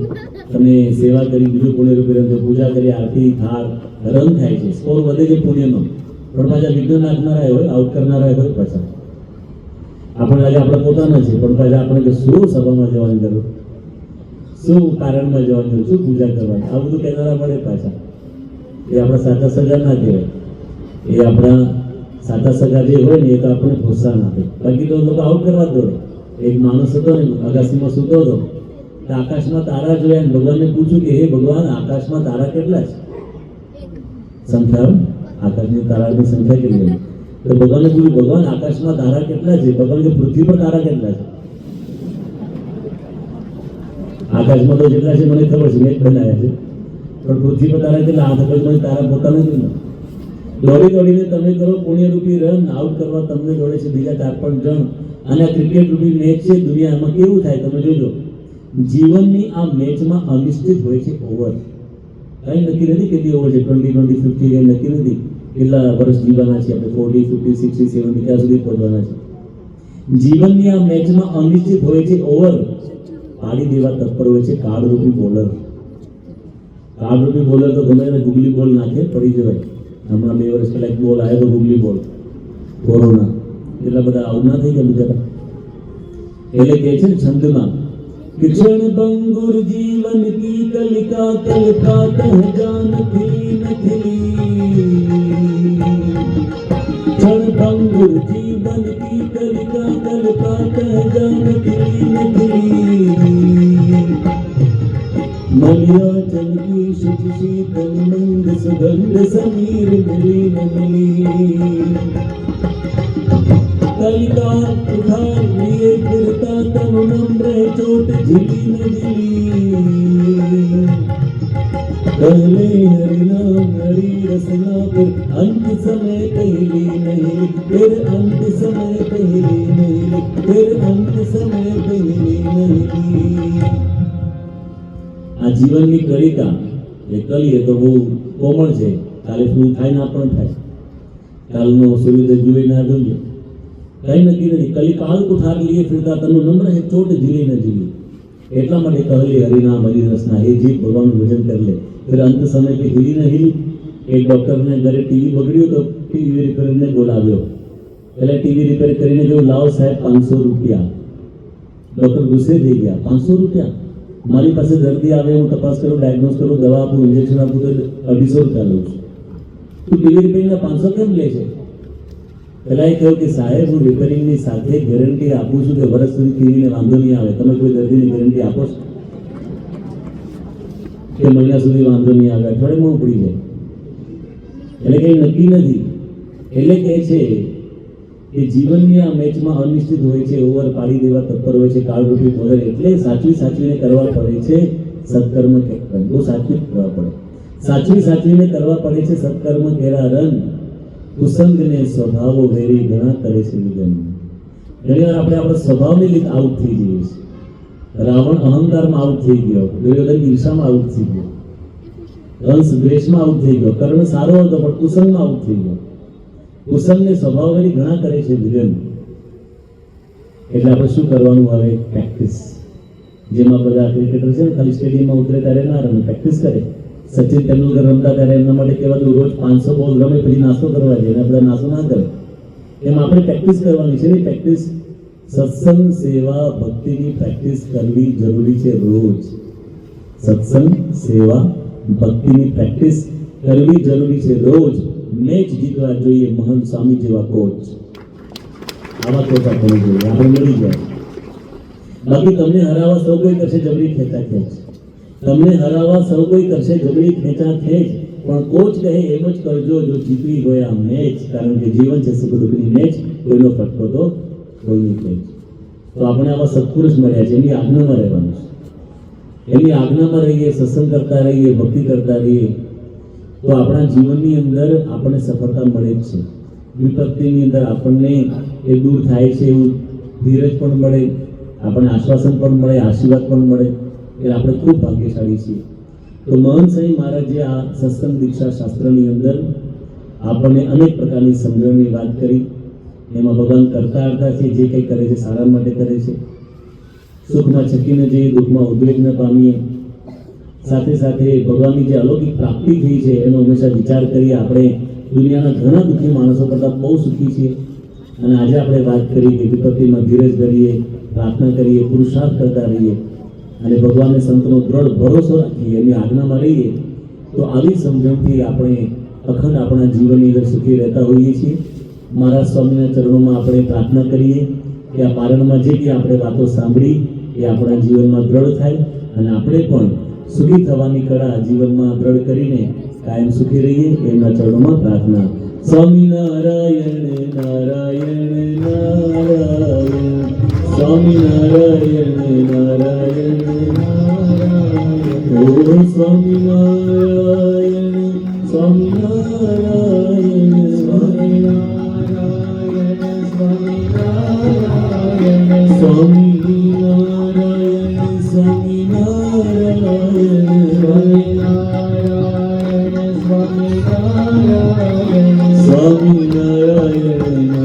તમે સેવા કરી, બીજું પુણ્યરૂપી રન થયો. પૂજા કરી, આરતી, થાળ, રન થાય છે, સ્કોર વધે છે પુણ્યનો. પણ પાછા વિઘ્ન નાખનારા હોય, આઉટ કરનારા હોય પાછા. આપણે આજે આપણે પોતાના છે, પણ પાછા આપણે કે શું સભામાં જવાની જરૂર, શું કારણમાં જવાની જરૂર, શું પૂજા કરવાની, આ બધું કહેનારા મળે પાછા. એ આપણા સાચા સગા ના કહેવાય. એ આપણા સાચા સગા જે હોય ને એ તો આપણને પ્રોત્સાહન આપે. બાકી તો લોકો આઉટ કરવા જ દોડે. એક માણસ હતો ને, અગાસીમાં સૂતો હતો, આકાશમાં તારા જોયા ને ભગવાનને પૂછ્યું કે હે ભગવાન, આકાશમાં તારા કેટલા છે? સંખ્યા, આકાશની તારાની સંખ્યા કેટલી? તો ભગવાનને પૂછ્યું, ભગવાન આકાશમાં તારા કેટલા છે? ભગવાન કે પૃથ્વી પર તારા કેટલા છે? આકાશમાં તો જેટલા છે મને ખબર છે, મેં જ બનાવ્યા છે, પણ પૃથ્વી પર તારા કેટલા? આ મને તારા પોતાના નથી. દોડી દોડીને તમે કરો પુણ્યરૂપી રન, આઉટ કરવા તમને દોડે છે બીજા 4-5 જણ. અને આ ક્રિકેટ રૂપી મેચ છે દુનિયામાં. કેવું થાય તમે જોજો, જીવનની આ મેચમાં અનિશ્ચિત હોય છે ઓવર. કઈ નક્કી નથી કેટલી ઓવર છે, 20, 20, 50 કઈ નક્કી નથી. કેટલા વર્ષ જીવવાના છે આપણે, 40, 50, 60, 70 ક્યાં સુધી પહોંચવાના છે. જીવનની આ મેચમાં અનિશ્ચિત હોય છે ઓવર. પાડી દેવા તત્પર હોય છે કાર્ડરૂપી બોલર. કાર્ડરૂપી બોલર તો ગમે એને ગુગલી બોલ નાખે, પડી જવાય. હમણાં 2 વર્ષ પહેલા એક બોલ આવ્યો તો ગુગલી બોલ, કોરોના. એટલા બધા આવું ના થઈ ગયા બધા. એટલે કે છે ને છંદમાં, क्षण भंगुर जीवन की कलिका कलिका कह जानती नथी। क्षण भंगुर जीवन की कलिका कलिका कह जानती नथी। मलियाचल की शुच शीतल मंद सुगंध समीर मिली न मिली। कलिका चोट झिली न झिली कहले हरिनाम हरि रसना फिर अंत समय कहली नहीं फिर अंत समय कहली नहीं फिर अंत समय कहली नहीं आ जीवनની કળિકા એ કલીએ તો બહુ કોમળ છે કાલે શું થાય ના પણ થાય કાલનો સૂર્યોદય જોઈએ ના જોઈએ કઈ નક્કી નથી કલિકાल को ठार लिए फिरता तनु नम्र है चोट झीली न झीली એટલા માટે કહલી હરિનામ હરિરસના એ જીવ ભગવાનનું ભજન કરી લે फिर अंत समय पे हिली न हिली एक डॉक्टर ने घरे टीवी बगड़્યું તો ટીવી રિપેર ને બોલાવ્યો એટલે ટીવી રિપેર કરીને જો લાવ સાહેબ 500 રૂપિયા ડોક્ટર ગુસ્સે થઈ ગયા 500 રૂપિયા મારી પાસે દર્દી આવે હું તપાસ કરું ડાયગ્નોસ કરું દવા આપું ઇન્જેક્શન આપું તો 250 રૂપિયા લઉં છું તું ટીવી રિપેરિંગના 500 કેમ લે છે પહેલા એ કહ્યું કે સાહેબ હું રિપેરિંગની સાથે ગેરંટી આપું છું કે વર્ષ સુધી ટીવીને વાંધો નહીં આવે તમે કોઈ દર્દીની ગેરંટી આપો છો કે મહિના સુધી વાંધો નહીં આવે અઠવાડિયામાં ઉપડી જાય એટલે કંઈ નક્કી નથી એટલે કહે છે કે જીવનની આ મેચમાં અનિશ્ચિત હોય છે ઓવર પાડી દેવા તત્પર હોય છે કાળરૂપી વગર એટલે સાચવીને કરવા પડે છે સત્કર્મ કે બહુ સાચવી કરવા પડે સાચવીને કરવા પડે છે સત્કર્મ કેરા રન કુસંગને સ્વભાવો વેરી ઘણા કરે છે વિગન ઘણીવાર આપણે આપણા સ્વભાવને લીધે આઉટ થઈ જઈએ છીએ રાવણ અહંકારમાં આઉટ થઈ ગયો દુર્યોધન ઈર્ષામાં આઉટ થઈ ગયો કંસ દ્વેષમાં આઉટ થઈ ગયો કર્ણ સારો હતો પણ કુસંગમાં આઉટ થઈ ગયો કુસંગને સ્વભાવ વેરી ઘણા કરે છે વિગન એટલે આપણે શું કરવાનું આવે પ્રેક્ટિસ જેમાં બધા ક્રિકેટર છે ને ખાલી સ્ટેડિયમમાં ઉતરે ત્યારે ના રમે પ્રેક્ટિસ કરે સચિન તેંડુલકર રમતા ત્યારે એમના માટે કહેવાતું રોજ 500 બોલ રમે પછી નાસ્તો કરવા જાય અને બધા નાસ્તો ના કરે એમ આપણે પ્રેક્ટિસ કરવાની છે ને પ્રેક્ટિસ સત્સંગ સેવા ભક્તિની પ્રેક્ટિસ કરવી જરૂરી છે રોજ સત્સંગ સેવા ભક્તિની પ્રેક્ટિસ કરવી જરૂરી છે રોજ મેચ જીતવા જોઈએ મહંત સ્વામી જેવા કોચ આવા કોચ આપણે જોઈએ આપણે મળી જાય બાકી તમને હરાવવા સૌ કોઈ કરશે જબરી ખેંચા ખેંચ તમને હરાવવા સૌ કોઈ કરશે જબરી ખેંચા ખેંચ પણ કોચ કહે એમ જ કરજો જો જીતવી હોય આ મેચ કારણ કે જીવન છે સુખ દુઃખની મેચ કોઈનો ફટકો તો કોઈની ખેંચ તો આપણે આવા સત્પુરુષ મળ્યા છે એમની આજ્ઞામાં રહેવાનું છે એમની આજ્ઞામાં રહીએ સત્સંગ કરતા રહીએ ભક્તિ કરતા રહીએ તો આપણા જીવનની અંદર આપણને સફળતા મળે જ છે વિપત્તિની અંદર આપણને એ દૂર થાય છે એવું ધીરજ પણ મળે આપણને આશ્વાસન પણ મળે આશીર્વાદ પણ મળે એટલે આપણે ખૂબ ભાગ્યશાળી છીએ તો મહંત સ્વામી મહારાજે આ સત્સંગ દીક્ષા શાસ્ત્રની અંદર આપણને અનેક પ્રકારની સમજણની વાત કરી એમાં ભગવાન કરતા અર્થા છે જે કંઈ કરે છે સારા માટે કરે છે સુખમાં છકી ન જઈએ દુઃખમાં ઉદ્વેગ ન પામીએ સાથે સાથે ભગવાનની જે અલૌકિક પ્રાપ્તિ થઈ છે એનો હંમેશા વિચાર કરીએ આપણે દુનિયાના ઘણા દુઃખી માણસો કરતાં બહુ સુખી છીએ અને આજે આપણે વાત કરી કે વિપત્તિમાં ધીરજ ધરીએ પ્રાર્થના કરીએ પુરુષાર્થ કરતા રહીએ અને ભગવાનને સંતનો દ્રઢ ભરોસો રાખીએ એમની આજ્ઞામાં રહીએ તો આવી સમજણથી આપણે અખંડ આપણા જીવનની અંદર સુખી રહેતા હોઈએ છીએ મહારાજ સ્વામીના ચરણોમાં આપણે પ્રાર્થના કરીએ કે આ પારણમાં જે કંઈ આપણે વાતો સાંભળી એ આપણા જીવનમાં દ્રઢ થાય અને આપણે પણ સુખી થવાની કળા જીવનમાં દ્રઢ કરીને કાયમ સુખી રહીએ એમના ચરણોમાં પ્રાર્થના સ્વામી નારાયણ નારાયણ નારાયણ સ્વામી નારાયણ નારાયણ નારાયણ ઓ સ્વામી નારાયણ સ્વામી નારાયણ સ્વામી નારાયણ સ્વામી નારાયણ સ્વામી નારાયણ સ્વામી નારાયણ સ્વામી નારાયણ સ્વામી નારાયણ સ્વામી નારાયણ